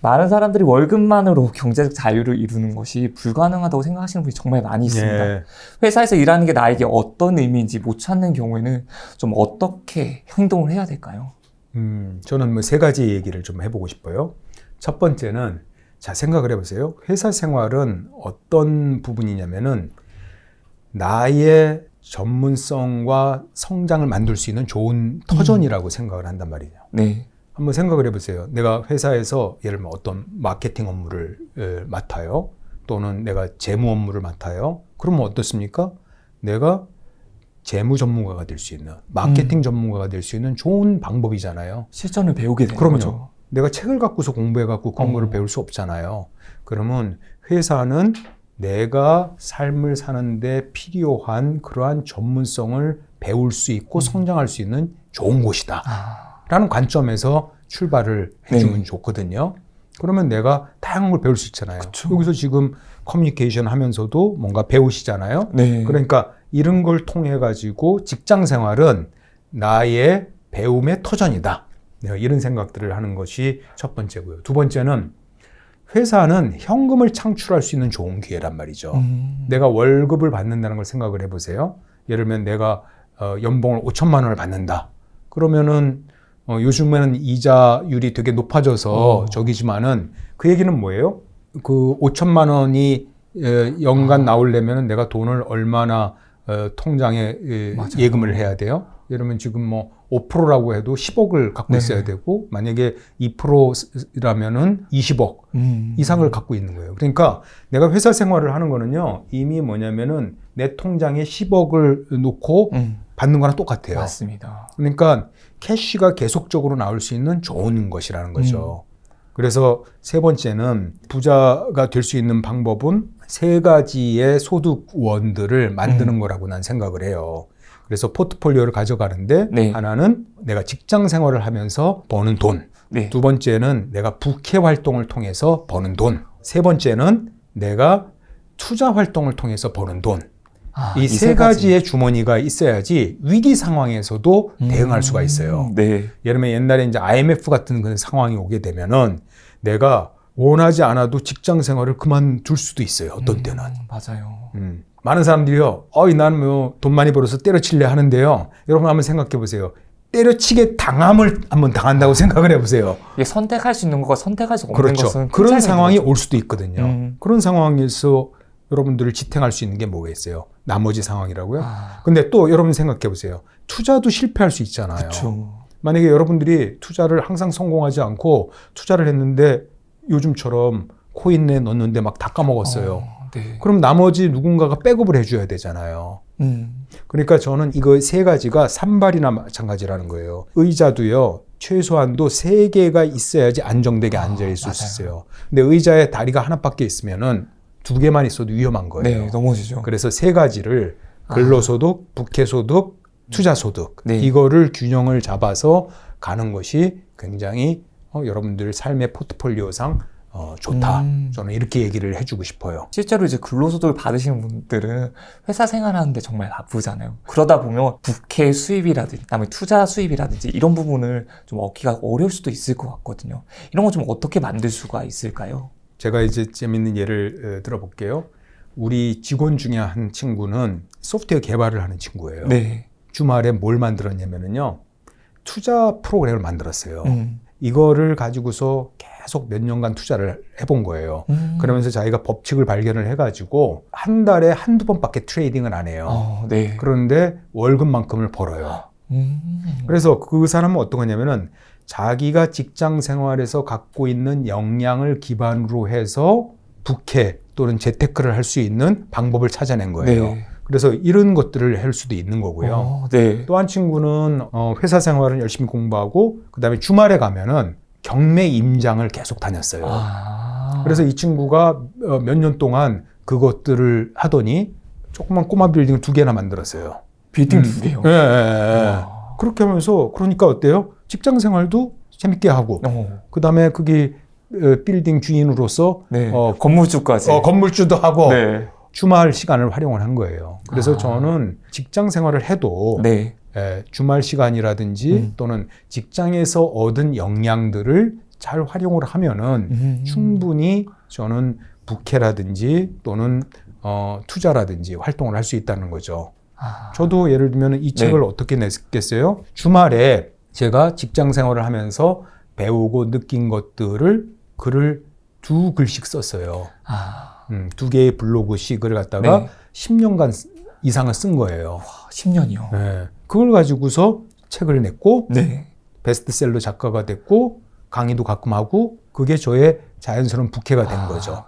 많은 사람들이 월급만으로 경제적 자유를 이루는 것이 불가능하다고 생각하시는 분이 정말 많이 있습니다. 예. 회사에서 일하는 게 나에게 어떤 의미인지 못 찾는 경우에는 좀 어떻게 행동을 해야 될까요? 저는 뭐 세 가지 얘기를 좀 해보고 싶어요. 첫 번째는, 자, 생각을 해보세요. 회사 생활은 어떤 부분이냐면은 나의 전문성과 성장을 만들 수 있는 좋은 터전이라고 생각을 한단 말이에요. 네. 한번 생각을 해보세요. 내가 회사에서 예를 들면 어떤 마케팅 업무를 맡아요. 또는 내가 재무 업무를 맡아요. 그러면 어떻습니까? 내가 재무 전문가가 될 수 있는, 마케팅 전문가가 될 수 있는 좋은 방법이잖아요. 실전을 배우게 되는 그럼요. 거죠. 내가 책을 갖고서 공부해갖고 그런 거를 배울 수 없잖아요. 그러면 회사는 내가 삶을 사는데 필요한 그러한 전문성을 배울 수 있고 성장할 수 있는 좋은 곳이다 라는 관점에서 출발을 해주면 좋거든요. 그러면 내가 다양한 걸 배울 수 있잖아요. 그쵸. 여기서 지금 커뮤니케이션 하면서도 뭔가 배우시잖아요. 네. 그러니까 이런 걸 통해 가지고 직장 생활은 나의 배움의 터전이다. 내가 이런 생각들을 하는 것이 첫 번째고요. 두 번째는, 회사는 현금을 창출할 수 있는 좋은 기회란 말이죠. 내가 월급을 받는다는 걸 생각을 해보세요. 예를 들면 내가 연봉을 5천만 원을 받는다. 그러면은 요즘에는 이자율이 되게 높아져서 저기지만은 그 얘기는 뭐예요? 그 5천만 원이 연간 나오려면 내가 돈을 얼마나 통장에 예금을 해야 돼요? 예를 들면 지금 뭐 5%라고 해도 10억을 갖고 있어야 되고, 만약에 2%라면은 20억 이상을 갖고 있는 거예요. 그러니까 내가 회사 생활을 하는 거는요, 이미 뭐냐면은 내 통장에 10억을 놓고 받는 거랑 똑같아요. 맞습니다. 그러니까 캐시가 계속적으로 나올 수 있는 좋은 것이라는 거죠. 그래서 세 번째는, 부자가 될 수 있는 방법은 세 가지의 소득원들을 만드는 거라고 난 생각을 해요. 그래서 포트폴리오를 가져가는데, 하나는 내가 직장 생활을 하면서 버는 돈, 두 번째는 내가 부캐 활동을 통해서 버는 돈, 세 번째는 내가 투자 활동을 통해서 버는 돈. 이 세 가지의 주머니가 있어야지 위기 상황에서도 대응할 수가 있어요. 예를 들면 옛날에 이제 IMF 같은 그런 상황이 오게 되면은 내가 원하지 않아도 직장 생활을 그만둘 수도 있어요. 어떤 때는. 맞아요. 많은 사람들이요, 나는 뭐 돈 많이 벌어서 때려칠래 하는데요. 여러분 한번 생각해 보세요. 때려치게 당함을 한번 당한다고 생각을 해보세요. 이게 선택할 수 있는 것과 선택할 수 없는 그렇죠. 것은 그런 상황이 거죠. 올 수도 있거든요. 그런 상황에서 여러분들을 지탱할 수 있는 게 뭐가 있어요? 나머지 상황이라고요? 근데 또 여러분 생각해 보세요. 투자도 실패할 수 있잖아요. 그쵸. 만약에 여러분들이 투자를 항상 성공하지 않고 투자를 했는데 요즘처럼 코인에 넣었는데 막 다 까먹었어요. 그럼 나머지 누군가가 백업을 해줘야 되잖아요. 그러니까 저는 이거 세 가지가 산발이나 마찬가지라는 거예요. 의자도요, 최소한도 3개가 있어야지 안정되게 앉아있을 수 있어요. 근데 의자에 다리가 하나밖에 있으면은 2개만 있어도 위험한 거예요. 넘어지죠. 그래서 3가지를 근로소득, 부캐소득, 투자소득, 이거를 균형을 잡아서 가는 것이 굉장히 여러분들 삶의 포트폴리오상 좋다. 저는 이렇게 얘기를 해주고 싶어요. 실제로 이제 근로소득을 받으시는 분들은 회사 생활하는데 정말 바쁘잖아요. 그러다 보면 부캐 수입이라든지, 그다음에 투자 수입이라든지 이런 부분을 좀 얻기가 어려울 수도 있을 것 같거든요. 이런 거 좀 어떻게 만들 수가 있을까요? 제가 이제 재밌는 예를 들어볼게요. 우리 직원 중에 한 친구는 소프트웨어 개발을 하는 친구예요. 주말에 뭘 만들었냐면요, 투자 프로그램을 만들었어요. 이거를 가지고서 계속 몇 년간 투자를 해본 거예요. 그러면서 자기가 법칙을 발견을 해가지고 한 달에 한두 번밖에 트레이딩을 안 해요. 그런데 월급만큼을 벌어요. 그래서 그 사람은 어떤 거냐면은 자기가 직장 생활에서 갖고 있는 역량을 기반으로 해서 부캐 또는 재테크를 할 수 있는 방법을 찾아낸 거예요. 그래서 이런 것들을 할 수도 있는 거고요. 또 한 친구는 회사 생활은 열심히 공부하고 그다음에 주말에 가면은 경매 임장을 계속 다녔어요. 그래서 이 친구가 몇 년 동안 그것들을 하더니 조그만 꼬마 빌딩을 2개나 만들었어요. 빌딩 2개요? 그렇게 하면서, 그러니까 어때요? 직장 생활도 재밌게 하고 그다음에 그게 빌딩 주인으로서 건물주까지 건물주도 하고 주말 시간을 활용을 한 거예요. 그래서 저는 직장 생활을 해도 주말 시간이라든지 또는 직장에서 얻은 역량들을 잘 활용을 하면은 충분히 저는 부캐라든지 또는 투자라든지 활동을 할 수 있다는 거죠. 저도 예를 들면 이 책을 어떻게 냈겠어요? 주말에 제가 직장 생활을 하면서 배우고 느낀 것들을 글을 2글씩 썼어요. 2개의 블로그씩을 갖다가 10년간 이상을 쓴 거예요. 와, 10년이요? 네. 그걸 가지고서 책을 냈고 베스트셀러 작가가 됐고 강의도 가끔 하고 그게 저의 자연스러운 부캐가 된 거죠.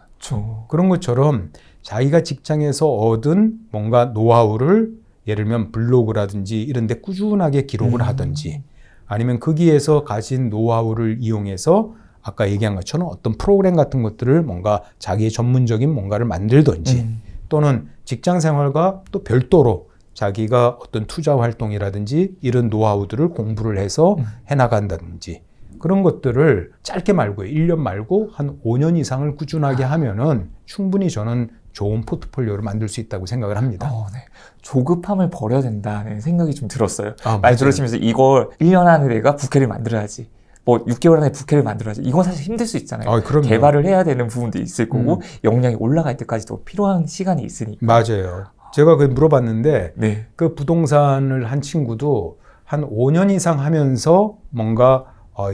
그런 것처럼 자기가 직장에서 얻은 뭔가 노하우를 예를 들면 블로그라든지 이런 데 꾸준하게 기록을 하든지 아니면 거기에서 가진 노하우를 이용해서 아까 얘기한 것처럼 어떤 프로그램 같은 것들을 뭔가 자기의 전문적인 뭔가를 만들든지 또는 직장 생활과 또 별도로 자기가 어떤 투자 활동이라든지 이런 노하우들을 공부를 해서 해나간다든지 그런 것들을 짧게 말고요. 1년 말고 한 5년 이상을 꾸준하게 하면은 충분히 저는 좋은 포트폴리오를 만들 수 있다고 생각을 합니다. 네. 조급함을 버려야 된다는 생각이 좀 들었어요. 말 들으시면서 이걸 1년 안에 내가 부캐를 만들어야지. 뭐 6개월 안에 부캐를 만들어야지. 이건 사실 힘들 수 있잖아요. 개발을 해야 되는 부분도 있을 거고 역량이 올라갈 때까지도 필요한 시간이 있으니까. 맞아요. 제가 그 물어봤는데 그 부동산을 한 친구도 한 5년 이상 하면서 뭔가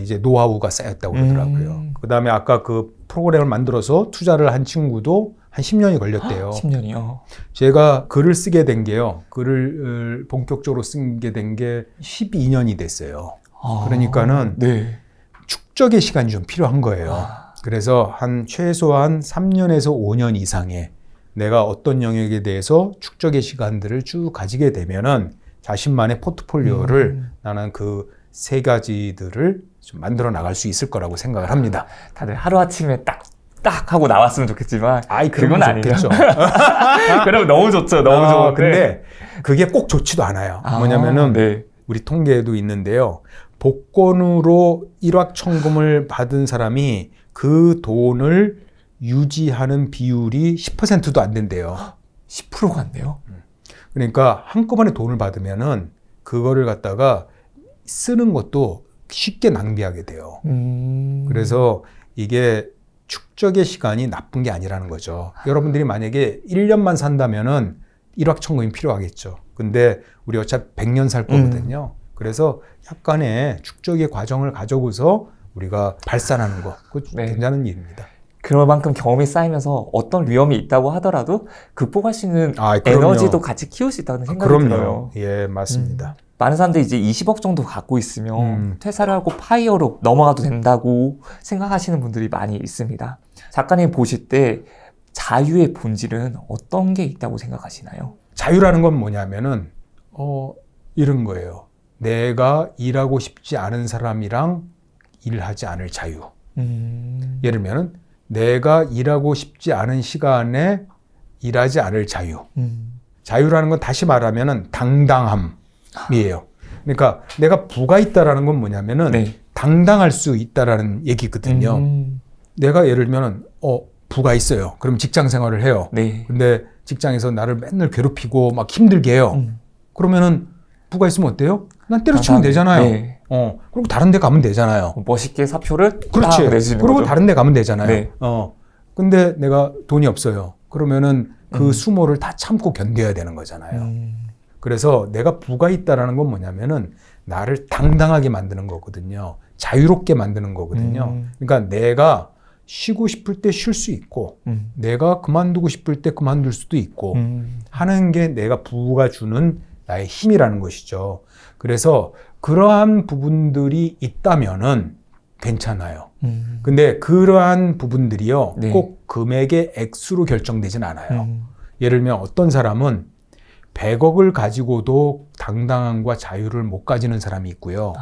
이제 노하우가 쌓였다고 그러더라고요. 그 다음에 아까 그 프로그램을 만들어서 투자를 한 친구도 한 10년이 걸렸대요. 10년이요? 제가 글을 쓰게 된 게요. 글을 본격적으로 쓰게 된 게 12년이 됐어요. 그러니까는 축적의 시간이 좀 필요한 거예요. 그래서 한 최소한 3년에서 5년 이상의 내가 어떤 영역에 대해서 축적의 시간들을 쭉 가지게 되면은 자신만의 포트폴리오를 나는 그 3가지들을 좀 만들어 나갈 수 있을 거라고 생각을 합니다. 다들 하루아침에 딱 하고 나왔으면 좋겠지만 그건 아니죠. 그러면 너무 좋죠. 너무 좋은데. 근데 그게 꼭 좋지도 않아요. 뭐냐면은 우리 통계에도 있는데요. 복권으로 일확천금을 받은 사람이 그 돈을 유지하는 비율이 10%도 안 된대요. 10%가 안 돼요? 그러니까 한꺼번에 돈을 받으면은 그거를 갖다가 쓰는 것도 쉽게 낭비하게 돼요. 그래서 이게 축적의 시간이 나쁜 게 아니라는 거죠. 여러분들이 만약에 1년만 산다면은 일확천금이 필요하겠죠. 근데 우리 어차피 100년 살 거거든요. 그래서 약간의 축적의 과정을 가져고서 우리가 발산하는 거, 그거 괜찮은 일입니다. 그럴 만큼 경험이 쌓이면서 어떤 위험이 있다고 하더라도 극복할 수 있는 에너지도 같이 키울 수 있다는 생각이 들어요. 예, 맞습니다. 많은 사람들이 이제 20억 정도 갖고 있으면 퇴사를 하고 파이어로 넘어가도 된다고 생각하시는 분들이 많이 있습니다. 작가님 보실 때 자유의 본질은 어떤 게 있다고 생각하시나요? 자유라는 건 뭐냐면은 이런 거예요. 내가 일하고 싶지 않은 사람이랑 일하지 않을 자유. 예를 들면 내가 일하고 싶지 않은 시간에 일하지 않을 자유. 자유라는 건 다시 말하면은 당당함이에요. 그러니까 내가 부가 있다라는 건 뭐냐면은 당당할 수 있다라는 얘기거든요. 내가 예를 들면은 부가 있어요. 그럼 직장 생활을 해요. 근데 직장에서 나를 맨날 괴롭히고 막 힘들게 해요. 그러면은 부가 있으면 어때요? 난 때려치면 되잖아요. 그리고 다른 데 가면 되잖아요. 멋있게 사표를 그렇지. 내주는 그리고 거죠. 다른 데 가면 되잖아요. 근데 내가 돈이 없어요. 그러면은 그 수모를 다 참고 견뎌야 되는 거잖아요. 그래서 내가 부가 있다라는 건 뭐냐면은 나를 당당하게 만드는 거거든요. 자유롭게 만드는 거거든요. 그러니까 내가 쉬고 싶을 때 쉴 수 있고 내가 그만두고 싶을 때 그만둘 수도 있고 하는 게 내가 부가 주는 나의 힘이라는 것이죠. 그래서 그러한 부분들이 있다면은 괜찮아요. 근데 그러한 부분들이요, 꼭 금액의 액수로 결정되진 않아요. 예를 들면 어떤 사람은 100억을 가지고도 당당함과 자유를 못 가지는 사람이 있고요.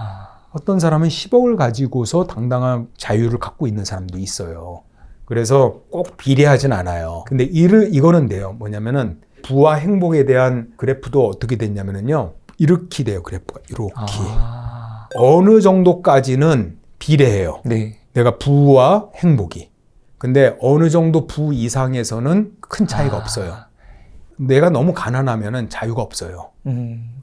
어떤 사람은 10억을 가지고서 당당한 자유를 갖고 있는 사람도 있어요. 그래서 꼭 비례하진 않아요. 근데 이거는 돼요. 뭐냐면은 부와 행복에 대한 그래프도 어떻게 됐냐면요. 이렇게 돼요. 그래프가 이렇게. 어느 정도까지는 비례해요. 내가 부와 행복이. 근데 어느 정도 부 이상에서는 큰 차이가 없어요. 내가 너무 가난하면은 자유가 없어요.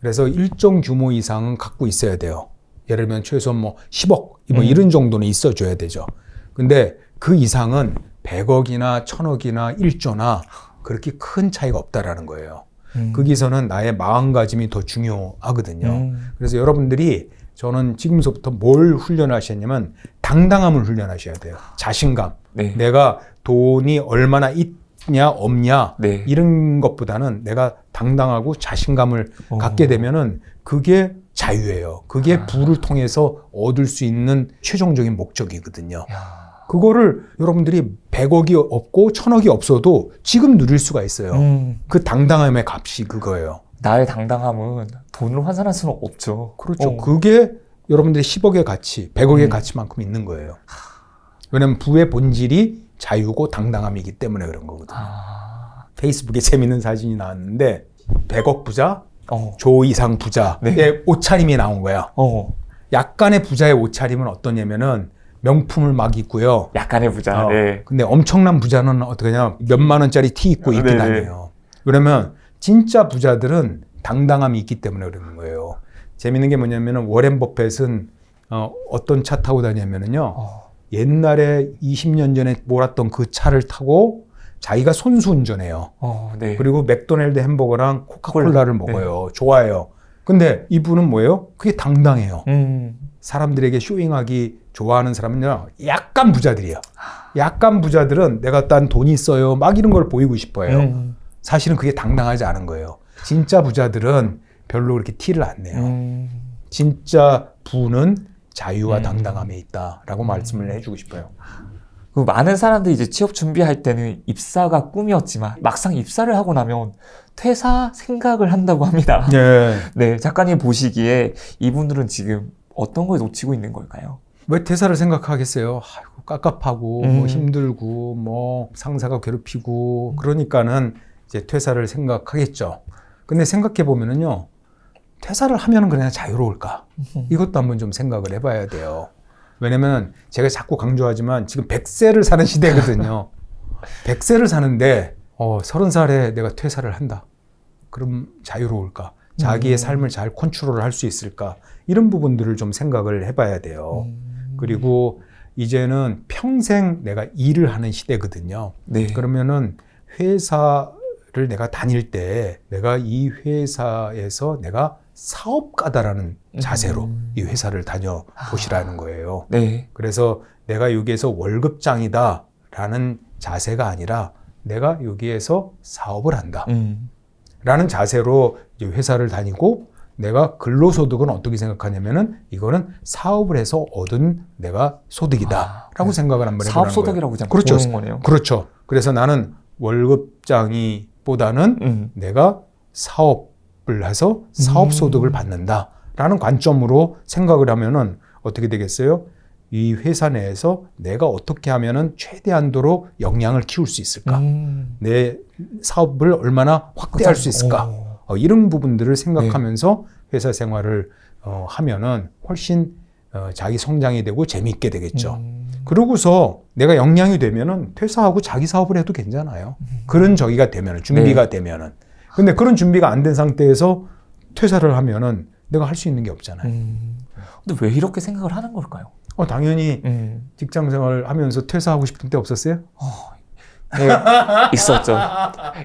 그래서 일정 규모 이상은 갖고 있어야 돼요. 예를 들면 최소한 뭐 10억 뭐 이런 정도는 있어줘야 되죠. 근데 그 이상은 100억이나 1000억이나 1조나 그렇게 큰 차이가 없다라는 거예요. 거기서는 나의 마음가짐이 더 중요하거든요. 그래서 여러분들이 저는 지금서부터 뭘 훈련하셨냐면 당당함을 훈련하셔야 돼요. 자신감. 네. 내가 돈이 얼마나 있냐 없냐 네. 이런 것보다는 내가 당당하고 자신감을 갖게 되면은 그게 자유예요. 그게 부를 통해서 얻을 수 있는 최종적인 목적이거든요. 야. 그거를 여러분들이 100억이 없고 1000억이 없어도 지금 누릴 수가 있어요. 그 당당함의 값이 그거예요. 나의 당당함은 돈으로 환산할 수는 없죠. 그렇죠. 그게 여러분들의 10억의 가치, 100억의 가치만큼 있는 거예요. 왜냐하면 부의 본질이 자유고 당당함이기 때문에 그런 거거든요. 페이스북에 재밌는 사진이 나왔는데 100억 부자, 조 이상 부자의 네. 옷차림이 나온 거야. 약간의 부자의 옷차림은 어떠냐면은 명품을 막 입고요. 약간의 부자. 네. 근데 엄청난 부자는 어떻게 하냐, 몇만 원짜리 티 입고 입고 네네. 다녀요. 그러면 진짜 부자들은 당당함이 있기 때문에 그러는 거예요. 재밌는 게 뭐냐면은 워렌 버핏은 어떤 차 타고 다니냐면은요. 옛날에 20년 전에 몰았던 그 차를 타고 자기가 손수 운전해요. 네. 그리고 맥도날드 햄버거랑 코카콜라를 먹어요. 좋아해요. 근데 이분은 뭐예요? 그게 당당해요. 사람들에게 쇼잉하기 좋아하는 사람은요, 약간 부자들이에요. 약간 부자들은 내가 딴 돈이 있어요. 막 이런 걸 보이고 싶어요. 사실은 그게 당당하지 않은 거예요. 진짜 부자들은 별로 그렇게 티를 안 내요. 진짜 부는 자유와 당당함에 있다라고 말씀을 해주고 싶어요. 그 많은 사람들이 이제 취업 준비할 때는 입사가 꿈이었지만 막상 입사를 하고 나면 퇴사 생각을 한다고 합니다. 네. 네, 작가님 보시기에 이분들은 지금 어떤 걸 놓치고 있는 걸까요? 왜 퇴사를 생각하겠어요? 아이고, 깝깝하고 뭐 힘들고 뭐 상사가 괴롭히고 그러니까는 이제 퇴사를 생각하겠죠. 근데 생각해 보면은요, 퇴사를 하면은 그냥 자유로울까? 이것도 한번 좀 생각을 해봐야 돼요. 왜냐면 제가 자꾸 강조하지만 지금 100세를 사는 시대거든요. 100세를 사는데 30살에 내가 퇴사를 한다. 그럼 자유로울까? 자기의 삶을 잘 컨트롤을 할 수 있을까? 이런 부분들을 좀 생각을 해봐야 돼요. 그리고 이제는 평생 내가 일을 하는 시대거든요. 네. 그러면은 회사를 내가 다닐 때 내가 이 회사에서 내가 사업가다라는 자세로 이 회사를 다녀보시라는 거예요. 네. 그래서 내가 여기에서 월급장이다라는 자세가 아니라 내가 여기에서 사업을 한다. 라는 자세로 이제 회사를 다니고 내가 근로소득은 어떻게 생각하냐면은 이거는 사업을 해서 얻은 내가 소득이다라고 생각을 한번 해보라는 거예요. 사업소득이라고 그냥 그렇죠. 보는 거네요. 그렇죠. 그래서 나는 월급장이보다는 내가 사업을 해서 사업소득을 받는다라는 관점으로 생각을 하면은 어떻게 되겠어요? 이 회사 내에서 내가 어떻게 하면은 최대한도로 역량을 키울 수 있을까? 내 사업을 얼마나 확대할 수 있을까? 이런 부분들을 생각하면서 회사 생활을 하면은 훨씬 자기 성장이 되고 재미있게 되겠죠. 그러고서 내가 역량이 되면은 퇴사하고 자기 사업을 해도 괜찮아요. 그런 저기가 되면은, 준비가 되면은. 근데 그런 준비가 안 된 상태에서 퇴사를 하면은 내가 할 수 있는 게 없잖아요. 근데 왜 이렇게 생각을 하는 걸까요? 당연히 직장 생활을 하면서 퇴사하고 싶은 때 없었어요? 네, 있었죠.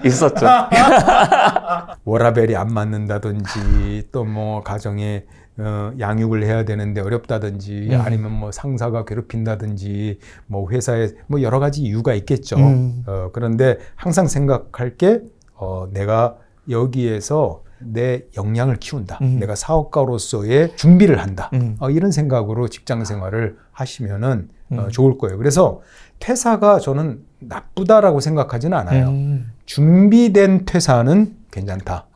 있었죠. 워라밸이 안 맞는다든지 또 뭐 가정에 양육을 해야 되는데 어렵다든지 아니면 뭐 상사가 괴롭힌다든지 뭐 회사에 뭐 여러 가지 이유가 있겠죠. 그런데 항상 생각할 게 내가 여기에서 내 역량을 키운다. 내가 사업가로서의 준비를 한다. 이런 생각으로 직장 생활을 하시면은 좋을 거예요. 그래서 퇴사가 저는 나쁘다라고 생각하지는 않아요. 준비된 퇴사는 괜찮다.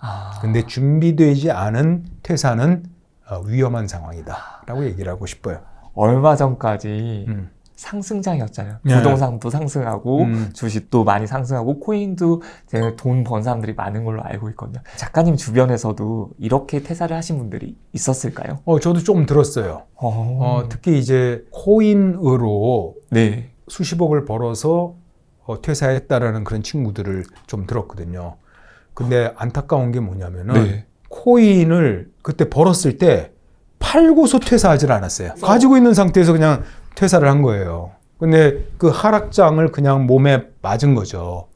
근데 준비되지 않은 퇴사는 위험한 상황이다라고 얘기를 하고 싶어요. 얼마 전까지 상승장이었잖아요. 네. 부동산도 상승하고 주식도 많이 상승하고 코인도 돈 번 사람들이 많은 걸로 알고 있거든요. 작가님 주변에서도 이렇게 퇴사를 하신 분들이 있었을까요? 저도 조금 들었어요. 특히 이제 코인으로 네. 수십억을 벌어서 퇴사했다라는 그런 친구들을 좀 들었거든요. 근데 안타까운 게 뭐냐면은 네. 코인을 그때 벌었을 때 팔고서 퇴사하질 않았어요. 가지고 있는 상태에서 그냥 퇴사를 한 거예요. 근데 그 하락장을 그냥 몸에 맞은 거죠.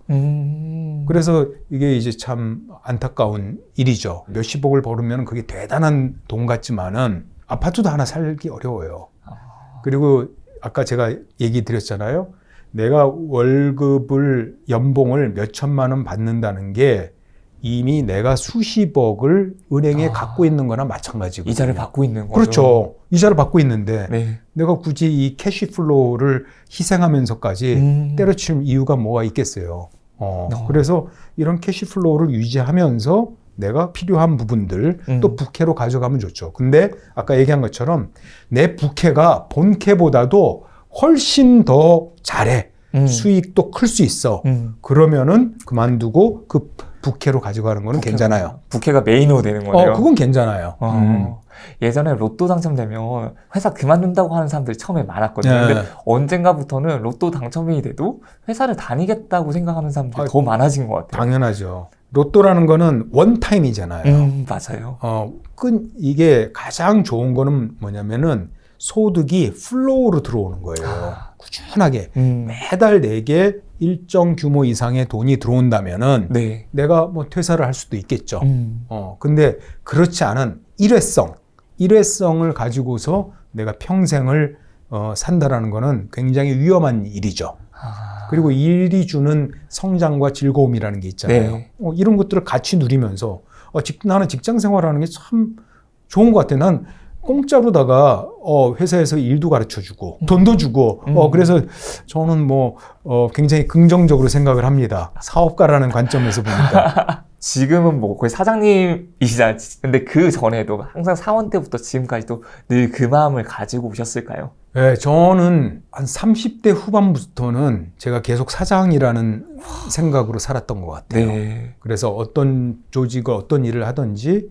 그래서 이게 이제 참 안타까운 일이죠. 몇십억을 벌으면 그게 대단한 돈 같지만은 아파트도 하나 살기 어려워요. 그리고 아까 제가 얘기 드렸잖아요. 내가 월급을 연봉을 몇 천만 원 받는다는 게 이미 내가 수십억을 은행에 갖고 있는 거나 마찬가지거든요. 이자를 받고 있는 거죠. 그렇죠. 이자를 받고 있는데 네. 내가 굳이 이 캐시플로우를 희생하면서까지 때려칠 이유가 뭐가 있겠어요. 그래서 이런 캐시플로우를 유지하면서 내가 필요한 부분들 또 부캐로 가져가면 좋죠. 근데 아까 얘기한 것처럼 내 부캐가 본캐보다도 훨씬 더 잘해. 수익도 클 수 있어. 그러면은 그만두고 그 부캐로 가져가는 거는 괜찮아요. 부캐가 메인으로 되는 거네요. 그건 괜찮아요. 예전에 로또 당첨되면 회사 그만둔다고 하는 사람들이 처음에 많았거든요. 네. 근데 언젠가부터는 로또 당첨이 돼도 회사를 다니겠다고 생각하는 사람들이 더 많아진 것 같아요. 당연하죠. 로또라는 거는 원타임이잖아요. 맞아요. 이게 가장 좋은 거는 뭐냐면은 소득이 플로우로 들어오는 거예요. 꾸준하게 매달 내게 일정 규모 이상의 돈이 들어온다면은 네. 내가 뭐 퇴사를 할 수도 있겠죠. 근데 그렇지 않은 일회성을 가지고서 내가 평생을 산다라는 거는 굉장히 위험한 일이죠. 그리고 일이 주는 성장과 즐거움이라는 게 있잖아요. 네. 이런 것들을 같이 누리면서 나는 직장 생활하는 게 참 좋은 것 같아. 난 공짜로다가 회사에서 일도 가르쳐주고 돈도 주고 그래서 저는 굉장히 긍정적으로 생각을 합니다. 사업가라는 관점에서 보니까. 지금은 뭐 거의 사장님이시잖아요. 근데 그 전에도 항상 사원 때부터 지금까지도 늘 그 마음을 가지고 오셨을까요? 네, 저는 한 30대 후반부터는 제가 계속 사장이라는 생각으로 살았던 것 같아요. 네. 그래서 어떤 조직을 어떤 일을 하든지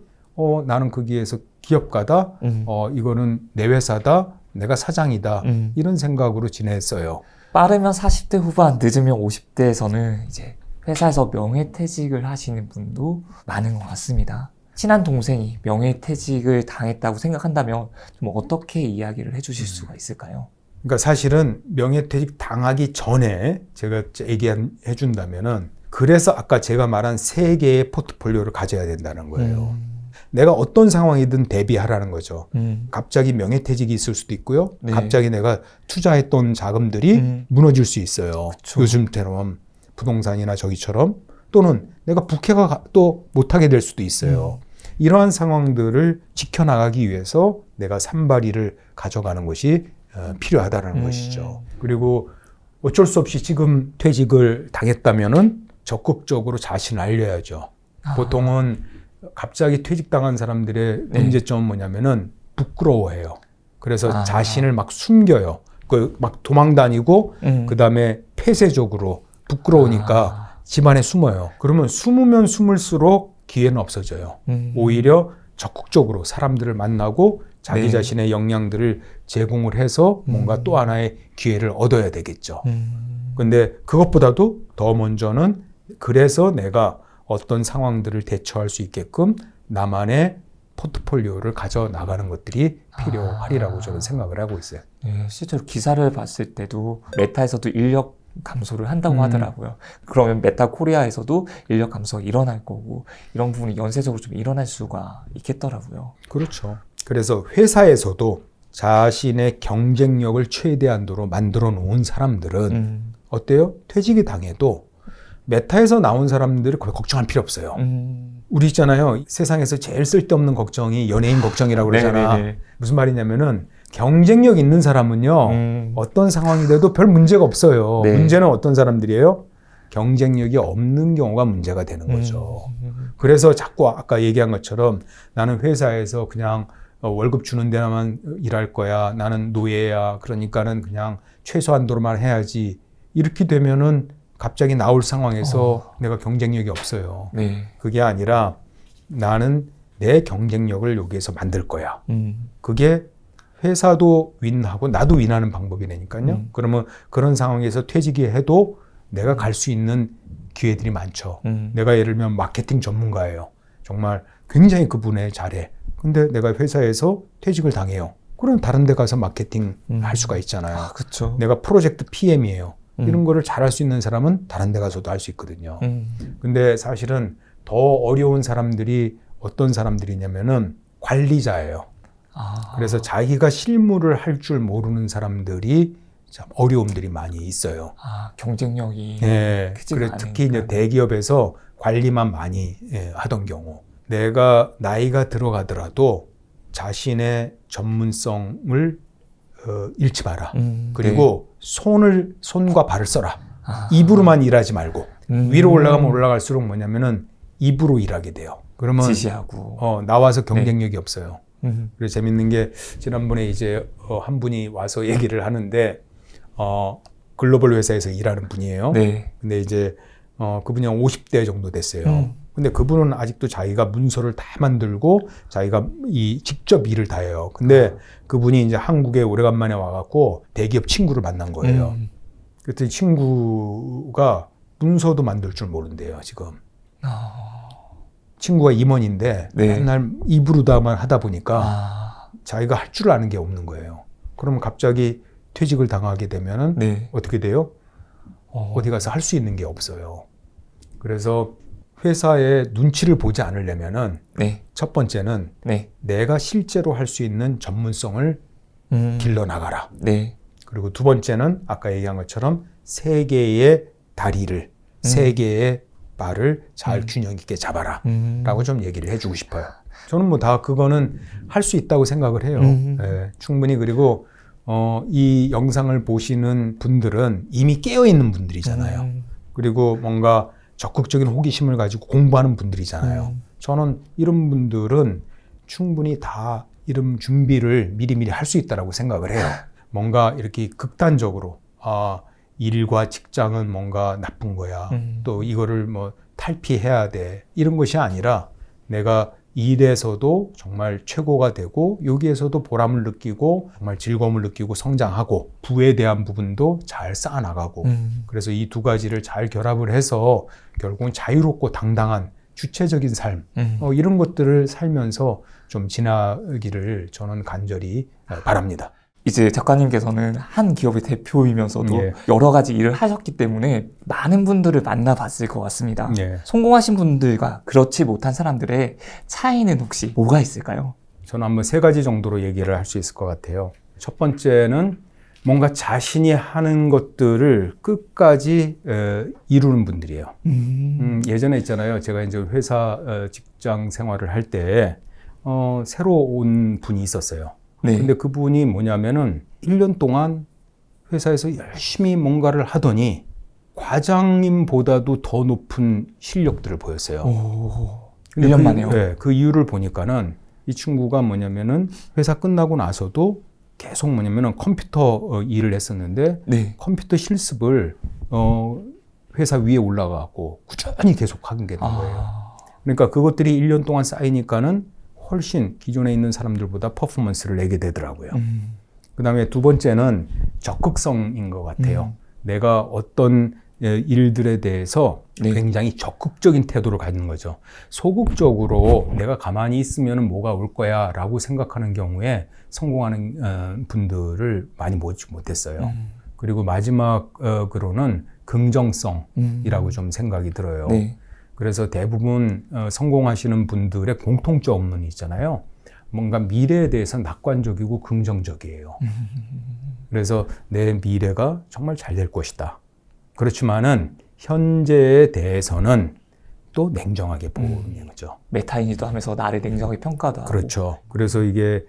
나는 거기에서 기업가다, 이거는 내 회사다, 내가 사장이다 이런 생각으로 지냈어요. 빠르면 40대 후반, 늦으면 50대에서는 이제 회사에서 명예퇴직을 하시는 분도 많은 것 같습니다. 친한 동생이 명예퇴직을 당했다고 생각한다면 좀 어떻게 이야기를 해주실 수가 있을까요? 그러니까 사실은 명예퇴직 당하기 전에 제가 얘기해 준다면은 그래서 아까 제가 말한 3개의 포트폴리오를 가져야 된다는 거예요. 내가 어떤 상황이든 대비하라는 거죠. 갑자기 명예퇴직이 있을 수도 있고요. 네. 갑자기 내가 투자했던 자금들이 무너질 수 있어요. 그쵸. 요즘처럼 부동산이나 저기처럼 또는 내가 부캐가 또 못하게 될 수도 있어요. 이러한 상황들을 지켜나가기 위해서 내가 산발이를 가져가는 것이 필요하다는 것이죠. 그리고 어쩔 수 없이 지금 퇴직을 당했다면은 적극적으로 자신을 알려야죠. 보통은 갑자기 퇴직당한 사람들의 문제점은 뭐냐면은 부끄러워해요. 그래서 자신을 막 숨겨요. 막 도망다니고 그 다음에 폐쇄적으로 부끄러우니까 집안에 숨어요. 그러면 숨으면 숨을수록 기회는 없어져요. 오히려 적극적으로 사람들을 만나고 자기 자신의 역량들을 제공을 해서 뭔가 또 하나의 기회를 얻어야 되겠죠. 근데 그것보다도 더 먼저는 그래서 내가 어떤 상황들을 대처할 수 있게끔 나만의 포트폴리오를 가져 나가는 것들이 필요하리라고 저는 생각을 하고 있어요. 네, 실제로 기사를 봤을 때도 메타에서도 인력 감소를 한다고 하더라고요. 그러면 메타 코리아에서도 인력 감소가 일어날 거고 이런 부분이 연쇄적으로 좀 일어날 수가 있겠더라고요. 그렇죠. 그래서 회사에서도 자신의 경쟁력을 최대한도로 만들어 놓은 사람들은 어때요? 퇴직이 당해도 메타에서 나온 사람들을 거의 걱정할 필요 없어요. 우리 있잖아요. 세상에서 제일 쓸데없는 걱정이 연예인 걱정이라고 그러잖아. 네네네. 무슨 말이냐면은 경쟁력 있는 사람은요. 어떤 상황이 돼도 별 문제가 없어요. 네. 문제는 어떤 사람들이에요? 경쟁력이 없는 경우가 문제가 되는 거죠. 그래서 자꾸 아까 얘기한 것처럼 나는 회사에서 그냥 월급 주는 데만 일할 거야. 나는 노예야. 그러니까는 그냥 최소한도로만 해야지. 이렇게 되면은 갑자기 나올 상황에서 내가 경쟁력이 없어요. 네. 그게 아니라 나는 내 경쟁력을 여기에서 만들 거야. 그게 회사도 윈하고 나도 윈하는 방법이라니까요. 그러면 그런 상황에서 퇴직이 해도 내가 갈 수 있는 기회들이 많죠. 내가 예를 들면 마케팅 전문가예요. 정말 굉장히 그 분야에 잘해. 근데 내가 회사에서 퇴직을 당해요. 그럼 다른 데 가서 마케팅 할 수가 있잖아요. 아, 그렇죠. 내가 프로젝트 PM이에요. 이런 거를 잘할 수 있는 사람은 다른 데 가서도 할 수 있거든요. 근데 사실은 더 어려운 사람들이 어떤 사람들이냐면은 관리자예요. 그래서 자기가 실무를 할 줄 모르는 사람들이 참 어려움들이 많이 있어요. 경쟁력이 네. 그래 특히 이제 대기업에서 관리만 많이 하던 경우, 내가 나이가 들어가더라도 자신의 전문성을 잃지 마라. 그리고 손과 발을 써라. 입으로만 일하지 말고 위로 올라가면 올라갈수록 뭐냐면은 입으로 일하게 돼요. 그러면 지시하고 나와서 경쟁력이 없어요. 그래서 재밌는 게 지난번에 이제 한 분이 와서 얘기를 하는데 글로벌 회사에서 일하는 분이에요. 네. 근데 이제 그분이 한 50대 정도 됐어요. 근데 그분은 아직도 자기가 문서를 다 만들고 자기가 직접 일을 다 해요. 근데 그분이 이제 한국에 오래간만에 와갖고 대기업 친구를 만난 거예요. 그랬더니 친구가 문서도 만들 줄 모른대요, 지금. 친구가 임원인데 네. 맨날 입으로다만 하다 보니까 자기가 할 줄 아는 게 없는 거예요. 그러면 갑자기 퇴직을 당하게 되면은 네. 어떻게 돼요? 어디 가서 할 수 있는 게 없어요. 그래서 회사의 눈치를 보지 않으려면은 네. 첫 번째는 네. 내가 실제로 할 수 있는 전문성을 길러 나가라. 네. 그리고 두 번째는 아까 얘기한 것처럼 세 개의 다리를, 세 개의 발을 잘 균형 있게 잡아라. 라고 좀 얘기를 해주고 싶어요. 저는 뭐 다 그거는 할 수 있다고 생각을 해요. 네, 충분히. 그리고 이 영상을 보시는 분들은 이미 깨어있는 분들이잖아요. 그리고 뭔가 적극적인 호기심을 가지고 공부하는 분들이잖아요. 저는 이런 분들은 충분히 다 이런 준비를 미리미리 할 수 있다고 생각을 해요. 뭔가 이렇게 극단적으로 일과 직장은 뭔가 나쁜 거야. 또 이거를 뭐 탈피해야 돼. 이런 것이 아니라 내가 일에서도 정말 최고가 되고 여기에서도 보람을 느끼고 정말 즐거움을 느끼고 성장하고 부에 대한 부분도 잘 쌓아나가고 그래서 이 두 가지를 잘 결합을 해서 결국은 자유롭고 당당한 주체적인 삶 이런 것들을 살면서 좀 지나기를 저는 간절히 바랍니다. 이제 작가님께서는 한 기업의 대표이면서도 예. 여러 가지 일을 하셨기 때문에 많은 분들을 만나봤을 것 같습니다. 예. 성공하신 분들과 그렇지 못한 사람들의 차이는 혹시 뭐가 있을까요? 저는 한번 세 가지 정도로 얘기를 할 수 있을 것 같아요. 첫 번째는 뭔가 자신이 하는 것들을 끝까지 이루는 분들이에요. 예전에 있잖아요. 제가 이제 회사 직장 생활을 할 때 새로 온 분이 있었어요. 네. 근데 그분이 뭐냐면은 1년 동안 회사에서 열심히 뭔가를 하더니 과장님보다도 더 높은 실력들을 보였어요. 오, 1년 만에요? 네, 그 이유를 보니까는 이 친구가 뭐냐면은 회사 끝나고 나서도 계속 뭐냐면은 컴퓨터 일을 했었는데 네. 컴퓨터 실습을 회사 위에 올라가고 꾸준히 계속 하게 되는 거예요. 그러니까 그것들이 1년 동안 쌓이니까는 훨씬 기존에 있는 사람들보다 퍼포먼스를 내게 되더라고요. 그 다음에 두 번째는 적극성인 것 같아요. 내가 어떤 일들에 대해서 네. 굉장히 적극적인 태도를 갖는 거죠. 소극적으로 내가 가만히 있으면 뭐가 올 거야 라고 생각하는 경우에 성공하는 분들을 많이 보지 못했어요. 그리고 마지막으로는 긍정성이라고 좀 생각이 들어요. 네. 그래서 대부분 성공하시는 분들의 공통점은 있잖아요. 뭔가 미래에 대해서 낙관적이고 긍정적이에요. 그래서 내 미래가 정말 잘 될 것이다. 그렇지만은 현재에 대해서는 또 냉정하게 보는 거죠. 메타인지도 하면서 나를 냉정하게 평가도 하고. 그렇죠. 그래서 이게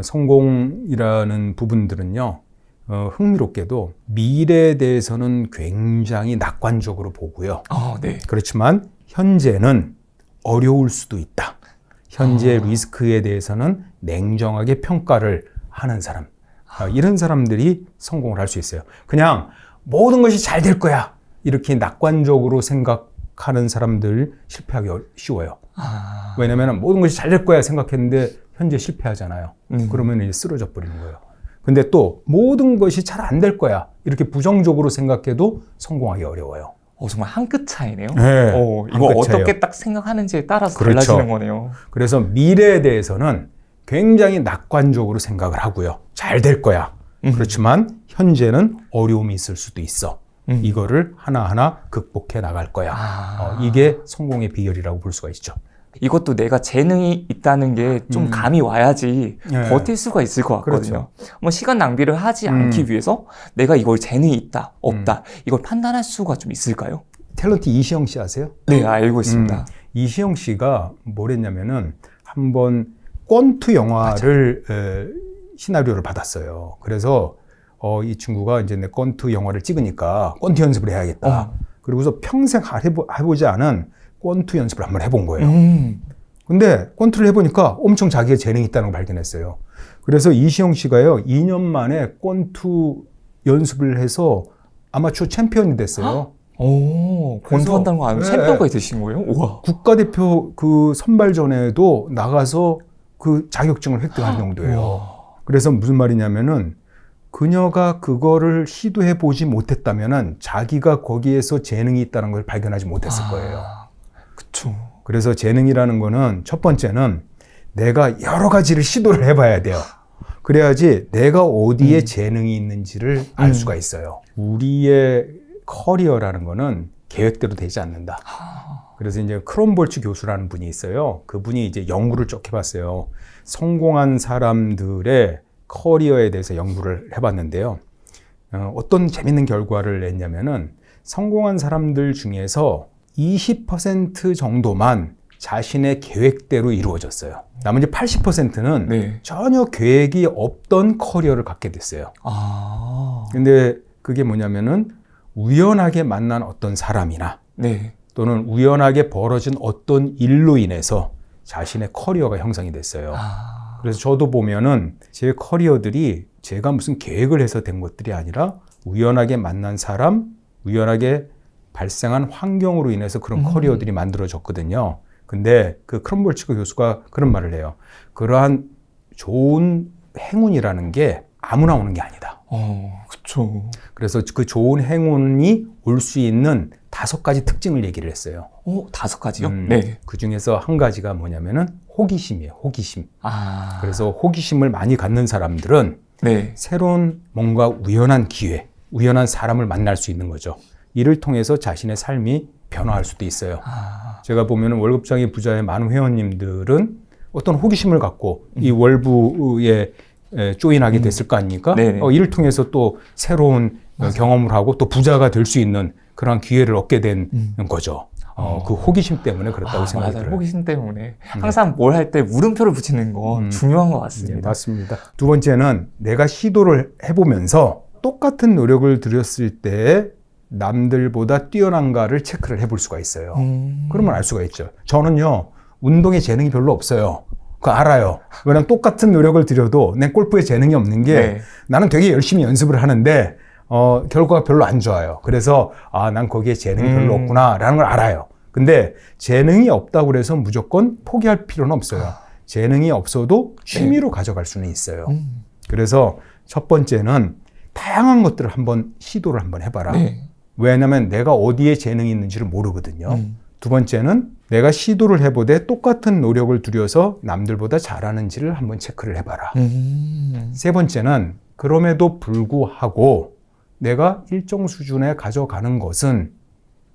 성공이라는 부분들은요. 흥미롭게도 미래에 대해서는 굉장히 낙관적으로 보고요. 네. 그렇지만 현재는 어려울 수도 있다. 현재 리스크에 대해서는 냉정하게 평가를 하는 사람. 이런 사람들이 성공을 할 수 있어요. 그냥 모든 것이 잘 될 거야. 이렇게 낙관적으로 생각하는 사람들 실패하기 쉬워요. 왜냐하면 모든 것이 잘 될 거야 생각했는데 현재 실패하잖아요. 그러면 이제 쓰러져 버리는 거예요. 근데 또 모든 것이 잘 안 될 거야 이렇게 부정적으로 생각해도 성공하기 어려워요. 정말 한 끗 차이네요. 네, 이거 한 끗 차이요. 어떻게 딱 생각하는지에 따라서 그렇죠. 달라지는 거네요. 그래서 미래에 대해서는 굉장히 낙관적으로 생각을 하고요. 잘 될 거야. 그렇지만 현재는 어려움이 있을 수도 있어. 이거를 하나하나 극복해 나갈 거야. 이게 성공의 비결이라고 볼 수가 있죠. 이것도 내가 재능이 있다는 게 좀 감이 와야지 네. 버틸 수가 있을 것 같거든요. 그렇죠. 뭐 시간 낭비를 하지 않기 위해서 내가 이걸 재능이 있다, 없다 이걸 판단할 수가 좀 있을까요? 탤런트 이시영 씨 아세요? 네, 알고 있습니다. 이시영 씨가 뭘 했냐면은 한번 권투 영화를 시나리오를 받았어요. 그래서 이 친구가 이제 내 권투 영화를 찍으니까 권투 연습을 해야겠다. 그리고서 평생 해보지 않은 권투 연습을 한번 해본 거예요. 근데 권투를 해보니까 엄청 자기의 재능이 있다는 걸 발견했어요. 그래서 이시영 씨가요, 2년 만에 권투 연습을 해서 아마추어 챔피언이 됐어요. 권투한다는 거 아니면 챔피언까지 되신 거예요? 우와. 국가대표 그 선발전에도 나가서 그 자격증을 획득한 정도예요. 그래서 무슨 말이냐면은 그녀가 그거를 시도해 보지 못했다면은 자기가 거기에서 재능이 있다는 걸 발견하지 못했을 거예요. 그쵸. 그래서 재능이라는 거는 첫 번째는 내가 여러 가지를 시도를 해봐야 돼요. 그래야지 내가 어디에 재능이 있는지를 알 수가 있어요. 우리의 커리어라는 거는 계획대로 되지 않는다. 그래서 이제 크롬볼츠 교수라는 분이 있어요. 그분이 이제 연구를 쭉 해봤어요. 성공한 사람들의 커리어에 대해서 연구를 해봤는데요. 어떤 재밌는 결과를 냈냐면은 성공한 사람들 중에서 20% 정도만 자신의 계획대로 이루어졌어요. 나머지 80%는 네. 전혀 계획이 없던 커리어를 갖게 됐어요. 근데 그게 뭐냐면은 우연하게 만난 어떤 사람이나 네. 또는 우연하게 벌어진 어떤 일로 인해서 자신의 커리어가 형성이 됐어요. 그래서 저도 보면은 제 커리어들이 제가 무슨 계획을 해서 된 것들이 아니라 우연하게 만난 사람, 우연하게 발생한 환경으로 인해서 그런 커리어들이 만들어졌거든요. 근데 그 크롬볼츠 교수가 그런 말을 해요. 그러한 좋은 행운이라는 게 아무나 오는 게 아니다. 그쵸. 그래서 그 좋은 행운이 올 수 있는 5가지 특징을 얘기를 했어요. 5가지요? 네. 그 중에서 한 가지가 뭐냐면은 호기심이에요. 호기심. 그래서 호기심을 많이 갖는 사람들은 네. 새로운 뭔가 우연한 기회, 우연한 사람을 만날 수 있는 거죠. 이를 통해서 자신의 삶이 변화할 수도 있어요. 제가 보면은 월급장애 부자의 많은 회원님들은 어떤 호기심을 갖고 이 월부에 조인하게 됐을 거 아닙니까? 이를 통해서 또 새로운 경험을 하고 또 부자가 될 수 있는 그런 기회를 얻게 된 거죠. 그 호기심 때문에 그렇다고 생각이 들어요. 호기심 때문에 항상 뭘 할 때 물음표를 붙이는 건 중요한 것 같습니다. 네, 맞습니다. 두 번째는 내가 시도를 해보면서 똑같은 노력을 들였을 때 남들보다 뛰어난가를 체크를 해볼 수가 있어요. 그러면 알 수가 있죠. 저는요, 운동에 재능이 별로 없어요. 그거 알아요. 왜냐면 똑같은 노력을 들여도 내 골프에 재능이 없는 게 나는 되게 열심히 연습을 하는데 결과가 별로 안 좋아요. 그래서 난 거기에 재능이 별로 없구나라는 걸 알아요. 근데 재능이 없다고 해서 무조건 포기할 필요는 없어요. 재능이 없어도 취미로 가져갈 수는 있어요. 그래서 첫 번째는 다양한 것들을 한번 시도를 한번 해봐라. 왜냐하면 내가 어디에 재능이 있는지를 모르거든요. 두 번째는 내가 시도를 해보되 똑같은 노력을 들여서 남들보다 잘하는지를 한번 체크를 해봐라. 세 번째는 그럼에도 불구하고 내가 일정 수준에 가져가는 것은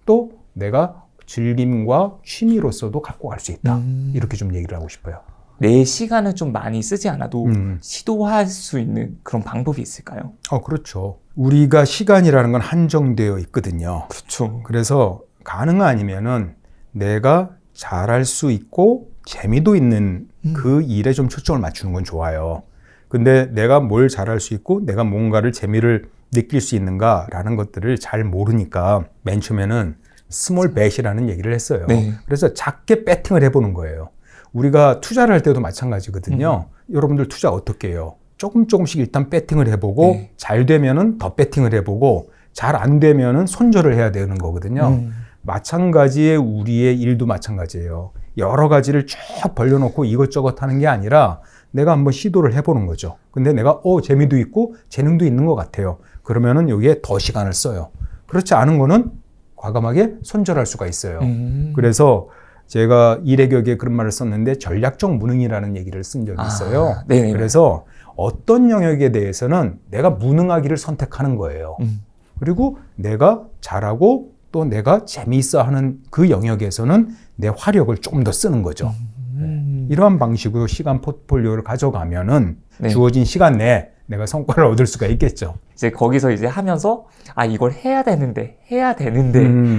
또 내가 즐김과 취미로서도 갖고 갈 수 있다. 이렇게 좀 얘기를 하고 싶어요. 내 시간을 좀 많이 쓰지 않아도 시도할 수 있는 그런 방법이 있을까요? 그렇죠. 우리가 시간이라는 건 한정되어 있거든요. 그렇죠. 그래서 가능 아니면은 내가 잘할 수 있고 재미도 있는 그 일에 좀 초점을 맞추는 건 좋아요. 근데 내가 뭘 잘할 수 있고 내가 뭔가를 재미를 느낄 수 있는가라는 것들을 잘 모르니까 맨 처음에는 스몰 벳이라는 얘기를 했어요. 그래서 작게 배팅을 해보는 거예요. 우리가 투자를 할 때도 마찬가지거든요. 여러분들 투자 어떻게 해요? 조금씩 일단 배팅을 해보고 잘 되면은 더 배팅을 해보고 잘 안 되면은 손절을 해야 되는 거거든요. 마찬가지의 우리의 일도 마찬가지예요. 여러 가지를 쭉 벌려놓고 이것저것 하는 게 아니라 내가 한번 시도를 해보는 거죠. 근데 내가 재미도 있고 재능도 있는 것 같아요. 그러면은 여기에 더 시간을 써요. 그렇지 않은 거는 과감하게 손절할 수가 있어요. 그래서 제가 일회격에 그런 말을 썼는데 전략적 무능이라는 얘기를 쓴 적이 있어요. 네네. 그래서 어떤 영역에 대해서는 내가 무능하기를 선택하는 거예요. 그리고 내가 잘하고 또 내가 재미있어 하는 그 영역에서는 내 화력을 좀 더 쓰는 거죠. 이러한 방식으로 시간 포트폴리오를 가져가면은 네. 주어진 시간 내에 내가 성과를 얻을 수가 있겠죠. 이제 거기서 이제 하면서 이걸 해야 되는데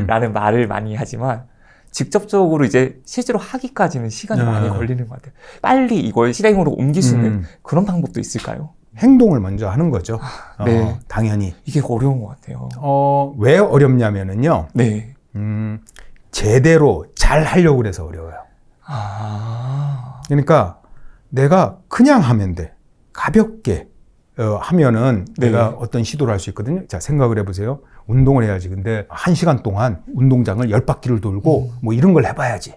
라는 말을 많이 하지만 직접적으로 이제 실제로 하기까지는 시간이 많이 걸리는 것 같아요. 빨리 이걸 실행으로 옮길 수 있는 그런 방법도 있을까요? 행동을 먼저 하는 거죠. 네. 당연히. 이게 어려운 것 같아요. 왜 어렵냐면은요. 네. 제대로 잘 하려고 그래서 어려워요. 그러니까 내가 그냥 하면 돼. 가볍게 하면은 네. 내가 어떤 시도를 할 수 있거든요. 자, 생각을 해보세요. 운동을 해야지. 근데 1시간 동안 운동장을 10바퀴를 돌고 뭐 이런 걸 해봐야지.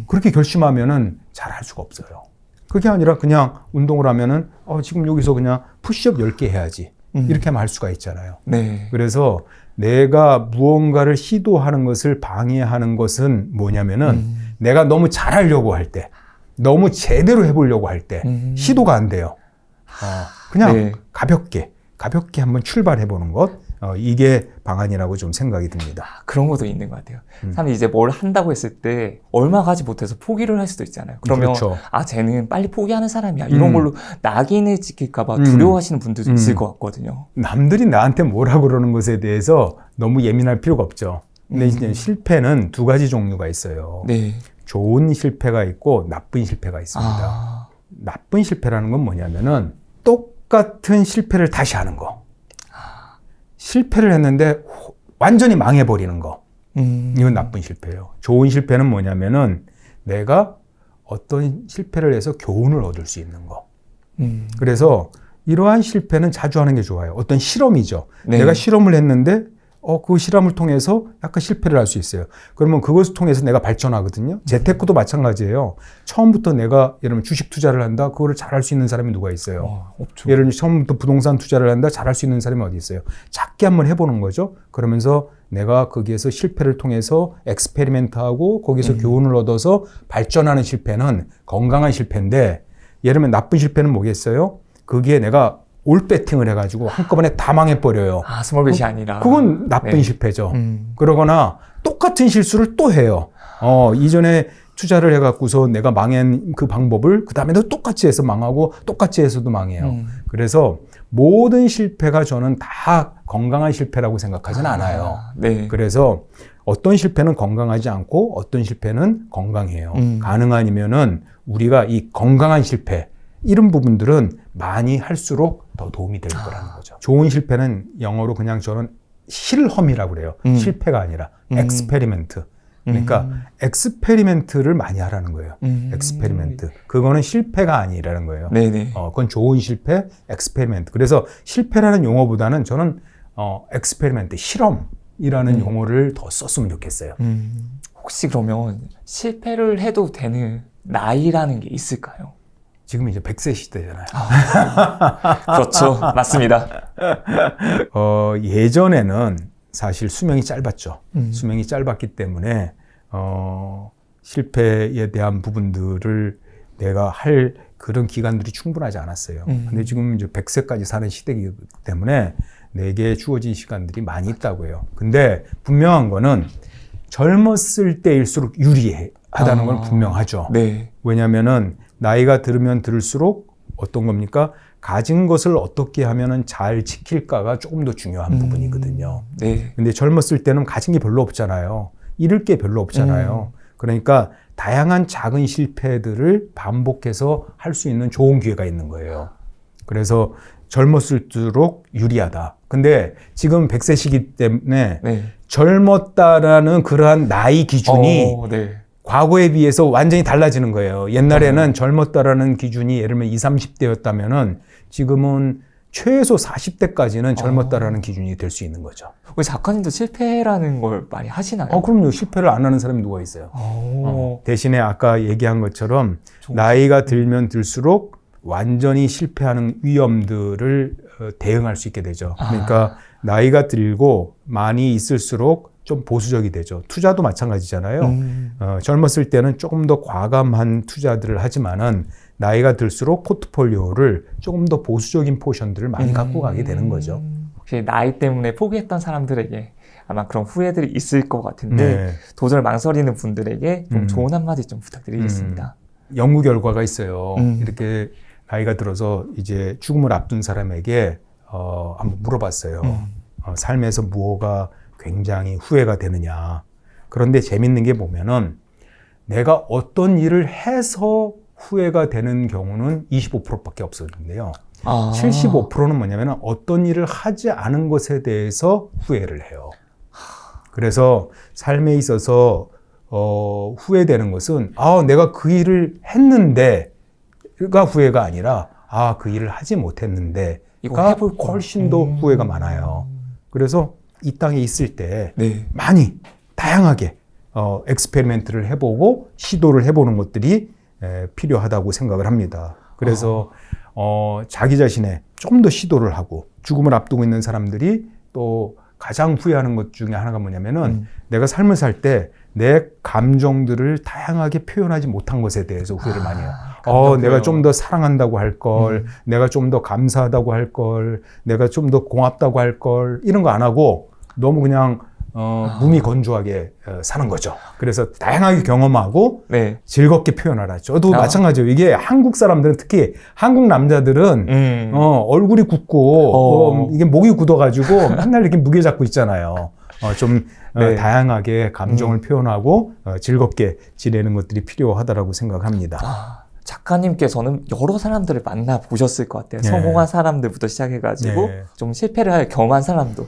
그렇게 결심하면은 잘 할 수가 없어요. 그게 아니라 그냥 운동을 하면은 지금 여기서 그냥 푸시업 10개 해야지. 이렇게 하면 할 수가 있잖아요. 네. 그래서 내가 무언가를 시도하는 것을 방해하는 것은 뭐냐면은 내가 너무 잘하려고 할 때, 너무 제대로 해보려고 할 때 시도가 안 돼요. 그냥 네. 가볍게 한번 출발해보는 것, 이게 방안이라고 좀 생각이 듭니다. 그런 것도 있는 것 같아요. 사람이 이제 뭘 한다고 했을 때 얼마 가지 못해서 포기를 할 수도 있잖아요. 그러면 그렇죠. 쟤는 빨리 포기하는 사람이야. 이런 걸로 낙인을 찍힐까 봐 두려워하시는 분들도 있을 것 같거든요. 남들이 나한테 뭐라 그러는 것에 대해서 너무 예민할 필요가 없죠. 근데 이제 실패는 두 가지 종류가 있어요. 네. 좋은 실패가 있고 나쁜 실패가 있습니다. 나쁜 실패라는 건 뭐냐면은 똑같은 실패를 다시 하는 거. 실패를 했는데 완전히 망해버리는 거. 이건 나쁜 실패예요. 좋은 실패는 뭐냐면은 내가 어떤 실패를 해서 교훈을 얻을 수 있는 거. 그래서 이러한 실패는 자주 하는 게 좋아요. 어떤 실험이죠. 네. 내가 실험을 했는데 그 실험을 통해서 약간 실패를 할 수 있어요. 그러면 그것을 통해서 내가 발전하거든요. 재테크도 마찬가지예요. 처음부터 내가 예를 들면 주식 투자를 한다. 그거를 잘할 수 있는 사람이 누가 있어요? 없죠. 예를 들면 처음부터 부동산 투자를 한다. 잘할 수 있는 사람이 어디 있어요? 작게 한번 해보는 거죠. 그러면서 내가 거기에서 실패를 통해서 엑스페리멘트하고 거기서 교훈을 얻어서 발전하는 실패는 건강한 실패인데, 예를 들면 나쁜 실패는 뭐겠어요? 거기에 내가 올 배팅을 해가지고 한꺼번에 다 망해버려요. 스몰벳이 아니라. 그건 나쁜 네. 실패죠. 그러거나 똑같은 실수를 또 해요. 이전에 투자를 해갖고서 내가 망한 그 방법을 그 다음에도 똑같이 해서 망하고 똑같이 해서도 망해요. 그래서 모든 실패가 저는 다 건강한 실패라고 생각하지는 않아요. 네. 그래서 어떤 실패는 건강하지 않고 어떤 실패는 건강해요. 가능하면은 우리가 이 건강한 실패, 이런 부분들은 많이 할수록 더 도움이 될 거라는 거죠. 좋은 실패는 영어로 그냥 저는 실험이라고 그래요. 실패가 아니라 엑스페리멘트. 그러니까 엑스페리멘트를 많이 하라는 거예요. 엑스페리멘트. 그거는 실패가 아니라는 거예요. 네네. 그건 좋은 실패, 엑스페리멘트. 그래서 실패라는 용어보다는 저는 엑스페리멘트, 실험이라는 용어를 더 썼으면 좋겠어요. 혹시 그러면 실패를 해도 되는 나이라는 게 있을까요? 지금 이제 100세 시대잖아요. 그렇죠. 맞습니다. 예전에는 사실 수명이 짧았죠. 수명이 짧았기 때문에 실패에 대한 부분들을 내가 할 그런 기간들이 충분하지 않았어요. 근데 지금 이제 100세까지 사는 시대이기 때문에 내게 주어진 시간들이 많이 있다고 해요. 근데 분명한 거는 젊었을 때일수록 유리하다는 건 분명하죠. 네. 왜냐면은 나이가 들으면 들을수록 어떤 겁니까? 가진 것을 어떻게 하면은 잘 지킬까가 조금 더 중요한 부분이거든요. 네. 근데 젊었을 때는 가진 게 별로 없잖아요. 잃을 게 별로 없잖아요. 그러니까 다양한 작은 실패들을 반복해서 할 수 있는 좋은 기회가 있는 거예요. 그래서 젊었을수록 유리하다. 근데 지금 100세시기 때문에 네. 젊었다라는 그러한 나이 기준이 네. 과거에 비해서 완전히 달라지는 거예요. 옛날에는 젊었다라는 기준이 예를 들면 20, 30대였다면은 지금은 최소 40대까지는 젊었다라는 기준이 될 수 있는 거죠. 우리 작가님도 실패라는 걸 많이 하시나요? 그럼요. 실패를 안 하는 사람이 누가 있어요. 대신에 아까 얘기한 것처럼 나이가 들면 들수록 완전히 실패하는 위험들을 대응할 수 있게 되죠. 그러니까 나이가 들고 많이 있을수록 좀 보수적이 되죠. 투자도 마찬가지잖아요. 젊었을 때는 조금 더 과감한 투자들을 하지만은 나이가 들수록 포트폴리오를 조금 더 보수적인 포션들을 많이 갖고 가게 되는 거죠. 혹시 나이 때문에 포기했던 사람들에게 아마 그런 후회들이 있을 것 같은데 네. 도전을 망설이는 분들에게 좀 좋은 한마디 좀 부탁드리겠습니다. 연구 결과가 있어요. 이렇게 나이가 들어서 이제 죽음을 앞둔 사람에게 한번 물어봤어요. 삶에서 무엇가 굉장히 후회가 되느냐. 그런데 재밌는 게 보면은 내가 어떤 일을 해서 후회가 되는 경우는 25%밖에 없었는데요. 75%는 뭐냐면 어떤 일을 하지 않은 것에 대해서 후회를 해요. 그래서 삶에 있어서 후회되는 것은 내가 그 일을 했는데가 후회가 아니라 그 일을 하지 못했는데가 훨씬 더 후회가 많아요. 그래서 이 땅에 있을 때 네. 많이 다양하게 엑스페리멘트를 해보고 시도를 해보는 것들이 필요하다고 생각을 합니다. 그래서 자기 자신의 좀 더 시도를 하고 죽음을 앞두고 있는 사람들이 또 가장 후회하는 것 중에 하나가 뭐냐면은 내가 삶을 살 때 내 감정들을 다양하게 표현하지 못한 것에 대해서 후회를 많이 해요. 내가 좀 더 사랑한다고 할 걸, 내가 좀 더 감사하다고 할 걸, 내가 좀 더 고맙다고 할 걸, 이런 거 안 하고 너무 그냥 무미건조하게 사는 거죠. 그래서 다양하게 경험하고 네. 즐겁게 표현하라. 저도 마찬가지예요. 이게 한국 사람들은 특히 한국 남자들은 얼굴이 굳고 이게 목이 굳어가지고 맨날 이렇게 무게 잡고 있잖아요. 네. 다양하게 감정을 표현하고 즐겁게 지내는 것들이 필요하다라고 생각합니다. 작가님께서는 여러 사람들을 만나보셨을 것 같아요. 네. 성공한 사람들부터 시작해가지고 네. 좀 실패를 경험한 사람도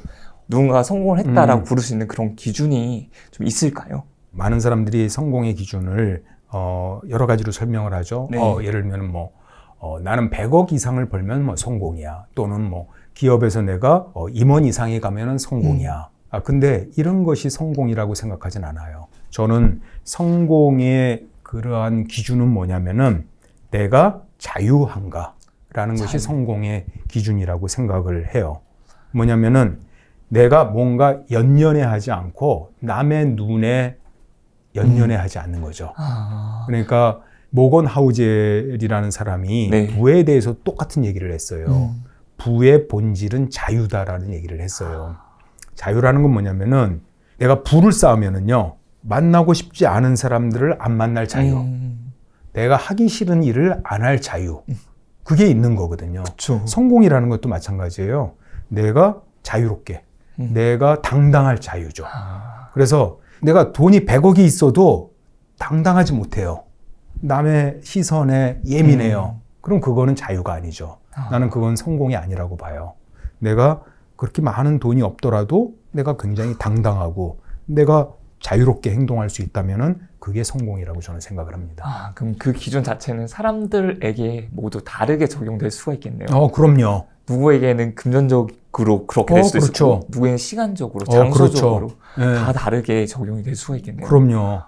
누군가가 성공을 했다라고 부를 수 있는 그런 기준이 좀 있을까요? 많은 사람들이 성공의 기준을 여러 가지로 설명을 하죠. 네. 예를 들면 나는 100억 이상을 벌면 성공이야. 또는 기업에서 내가 임원 이상에 가면은 성공이야. 근데 이런 것이 성공이라고 생각하진 않아요. 저는 성공의 그러한 기준은 뭐냐면은 내가 자유한가라는 것이 성공의 기준이라고 생각을 해요. 뭐냐면은 내가 뭔가 연연해하지 않고 남의 눈에 연연해하지 않는 거죠. 그러니까 모건 하우젤이라는 사람이 네. 부에 대해서 똑같은 얘기를 했어요. 부의 본질은 자유다라는 얘기를 했어요. 자유라는 건 뭐냐면은 내가 부를 쌓으면은요, 만나고 싶지 않은 사람들을 안 만날 자유, 내가 하기 싫은 일을 안 할 자유, 그게 있는 거거든요. 그쵸. 성공이라는 것도 마찬가지예요. 내가 자유롭게, 내가 당당할 자유죠. 그래서 내가 돈이 100억이 있어도 당당하지 못해요. 남의 시선에 예민해요. 그럼 그거는 자유가 아니죠. 나는 그건 성공이 아니라고 봐요. 내가 그렇게 많은 돈이 없더라도 내가 굉장히 당당하고 내가 자유롭게 행동할 수 있다면은 그게 성공이라고 저는 생각을 합니다. 그럼 그 기준 자체는 사람들에게 모두 다르게 적용될 수가 있겠네요. 그럼요. 누구에게는 금전적으로 그렇게 될 수 그렇죠. 있고 누구에게는 시간적으로, 장소적으로 그렇죠. 다 다르게 적용이 될 수가 있겠네요. 그럼요.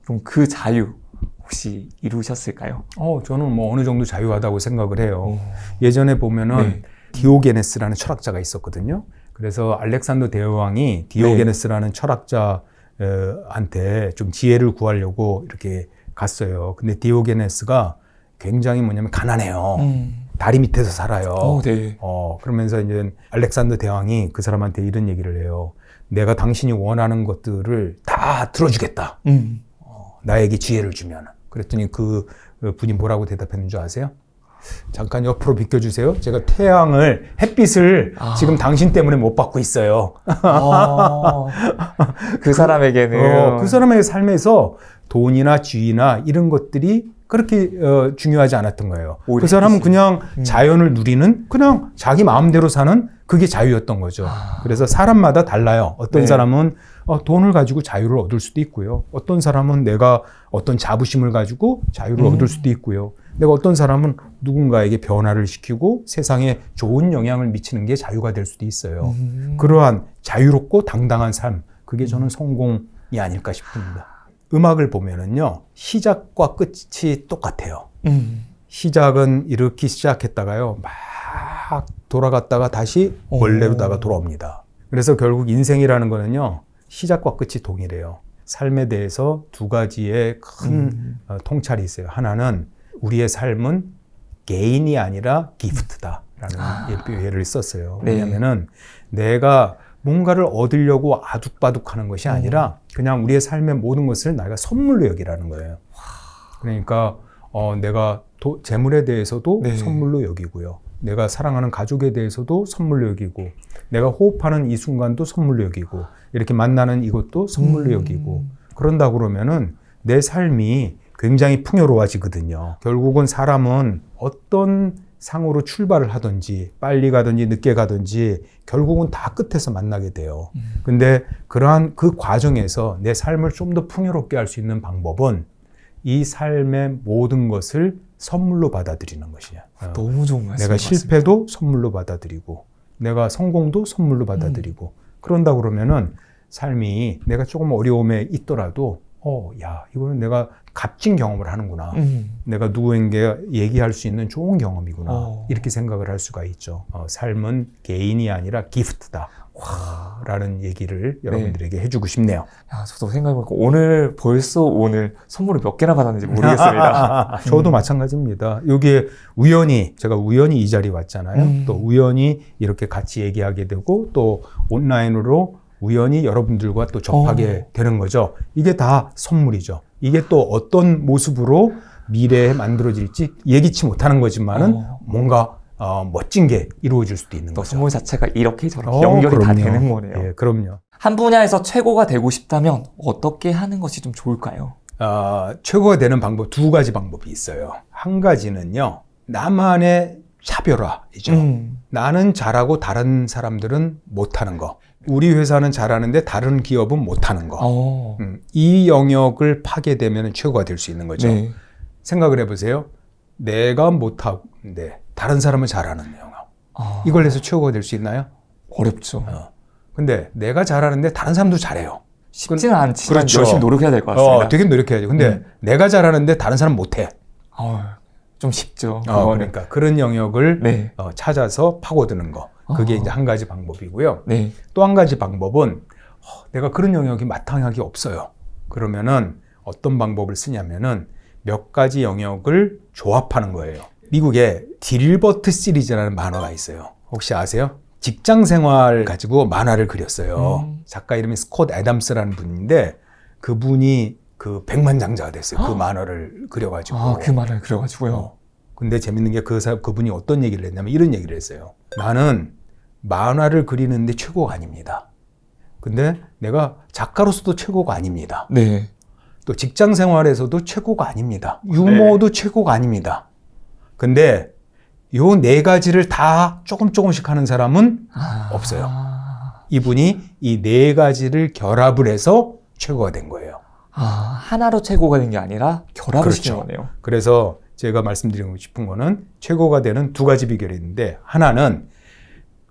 그럼 그 자유 혹시 이루셨을까요? 저는 어느 정도 자유하다고 생각을 해요. 예전에 보면은 네. 디오게네스라는 철학자가 있었거든요. 그래서 알렉산더 대왕이 디오게네스라는 철학자한테 좀 지혜를 구하려고 이렇게 갔어요. 근데 디오게네스가 굉장히 가난해요. 다리 밑에서 살아요. 네. 그러면서 이제 알렉산더 대왕이 그 사람한테 이런 얘기를 해요. 내가 당신이 원하는 것들을 다 들어주겠다. 나에게 지혜를 주면. 그랬더니 그 분이 뭐라고 대답했는 줄 아세요? 잠깐 옆으로 비켜주세요. 제가 햇빛을 지금 당신 때문에 못 받고 있어요. 그 사람에게는 그 사람의 삶에서 돈이나 지위나 이런 것들이 그렇게 중요하지 않았던 거예요. 그 사람은 그냥 자연을 누리는 그냥 자기 마음대로 사는 그게 자유였던 거죠. 그래서 사람마다 달라요. 어떤 네. 사람은 돈을 가지고 자유를 얻을 수도 있고요. 어떤 사람은 내가 어떤 자부심을 가지고 자유를 얻을 수도 있고요. 내가 어떤 사람은 누군가에게 변화를 시키고 세상에 좋은 영향을 미치는 게 자유가 될 수도 있어요. 그러한 자유롭고 당당한 삶, 그게 저는 성공이 아닐까 싶습니다. 음악을 보면은요, 시작과 끝이 똑같아요. 시작은 이렇게 시작했다가요, 막 돌아갔다가 다시 원래로다가 돌아옵니다. 그래서 결국 인생이라는 거는요, 시작과 끝이 동일해요. 삶에 대해서 두 가지의 큰 통찰이 있어요. 하나는 우리의 삶은 개인이 아니라 기프트다라는 예를 썼어요. 네. 왜냐하면은 내가 뭔가를 얻으려고 아둑바둑하는 것이 아니라 그냥 우리의 삶의 모든 것을 내가 선물로 여기라는 거예요. 그러니까 내가 재물에 대해서도 네. 선물로 여기고요. 내가 사랑하는 가족에 대해서도 선물로 여기고, 내가 호흡하는 이 순간도 선물로 여기고, 이렇게 만나는 이것도 선물로 여기고, 그런다 그러면은 내 삶이 굉장히 풍요로워지거든요. 결국은 사람은 어떤 상으로 출발을 하든지 빨리 가든지 늦게 가든지 결국은 다 끝에서 만나게 돼요. 근데 그러한 그 과정에서 내 삶을 좀 더 풍요롭게 할 수 있는 방법은 이 삶의 모든 것을 선물로 받아들이는 것이야. 너무 좋은 말씀. 내가 실패도 선물로 받아들이고, 내가 성공도 선물로 받아들이고, 그런다 그러면은 삶이 내가 조금 어려움에 있더라도, 야, 이거는 내가 값진 경험을 하는구나. 내가 누구에게 얘기할 수 있는 좋은 경험이구나. 이렇게 생각을 할 수가 있죠. 삶은 개인이 아니라 기프트다. 라는 얘기를 여러분들에게 해주고 싶네요. 야, 저도 생각해보니까 오늘 선물을 몇 개나 받았는지 모르겠습니다. 저도 마찬가지입니다. 여기에 제가 우연히 이 자리에 왔잖아요. 또 우연히 이렇게 같이 얘기하게 되고, 또 온라인으로 우연히 여러분들과 또 접하게 되는 거죠. 이게 다 선물이죠. 이게 또 어떤 모습으로 미래에 만들어질지 예기치 못하는 거지만은 뭔가 멋진 게 이루어질 수도 있는 거죠. 선물 자체가 이렇게 저렇게 연결이 다 되는 거네요. 예, 그럼요. 한 분야에서 최고가 되고 싶다면 어떻게 하는 것이 좀 좋을까요? 최고가 되는 방법, 두 가지 방법이 있어요. 한 가지는요, 나만의 차별화이죠. 나는 잘하고 다른 사람들은 못하는 거. 우리 회사는 잘하는데 다른 기업은 못하는 거. 이 영역을 파게 되면 최고가 될 수 있는 거죠. 네. 생각을 해보세요. 내가 못하는데 다른 사람은 잘하는 영역. 이걸 해서 최고가 될 수 있나요? 어렵죠. 근데 내가 잘하는데 다른 사람도 잘해요. 쉽지는 않지만 그렇죠. 열심히 노력해야 될 것 같습니다. 되게 노력해야죠. 근데 내가 잘하는데 다른 사람 못해. 좀 쉽죠. 그러니까 그런 영역을 네. 찾아서 파고드는 거. 그게 이제 한 가지 방법이고요. 네. 또 한 가지 방법은 내가 그런 영역이 마땅하게 없어요. 그러면은 어떤 방법을 쓰냐면은 몇 가지 영역을 조합하는 거예요. 미국에 딜버트 시리즈라는 만화가 있어요. 혹시 아세요? 직장 생활 가지고 만화를 그렸어요. 작가 이름이 스콧 애덤스라는 분인데 그분이 그 백만장자가 됐어요. 그 만화를 그려가지고. 그 만화를 그려가지고요. 근데 재밌는 게 그분이 어떤 얘기를 했냐면 이런 얘기를 했어요. 나는 만화를 그리는데 최고가 아닙니다. 근데 내가 작가로서도 최고가 아닙니다. 네. 또 직장 생활에서도 최고가 아닙니다. 유머도 최고가 아닙니다. 근데 요 네 가지를 다 조금씩 하는 사람은 없어요. 이분이 이 네 가지를 결합을 해서 최고가 된 거예요. 하나로 최고가 된 게 아니라 결합을 시킨 거네요. 그래서 제가 말씀드리고 싶은 거는 최고가 되는 두 가지 비결이 있는데, 하나는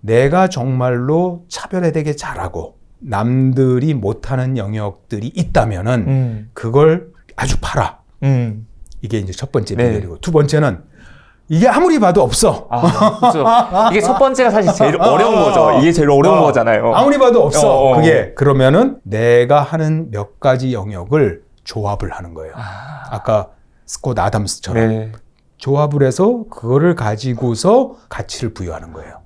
내가 정말로 차별화되게 잘하고 남들이 못하는 영역들이 있다면은 그걸 아주 팔아. 이게 이제 첫 번째 비결이고, 두 번째는 이게 아무리 봐도 없어. 그렇죠. 이게 첫 번째가 사실 제일 어려운 거죠. 이게 제일 어려운 거잖아요. 아무리 봐도 없어. 그게 그러면은 내가 하는 몇 가지 영역을 조합을 하는 거예요. 아까 스콧 아담스처럼 조합을 해서 그거를 가지고서 가치를 부여하는 거예요.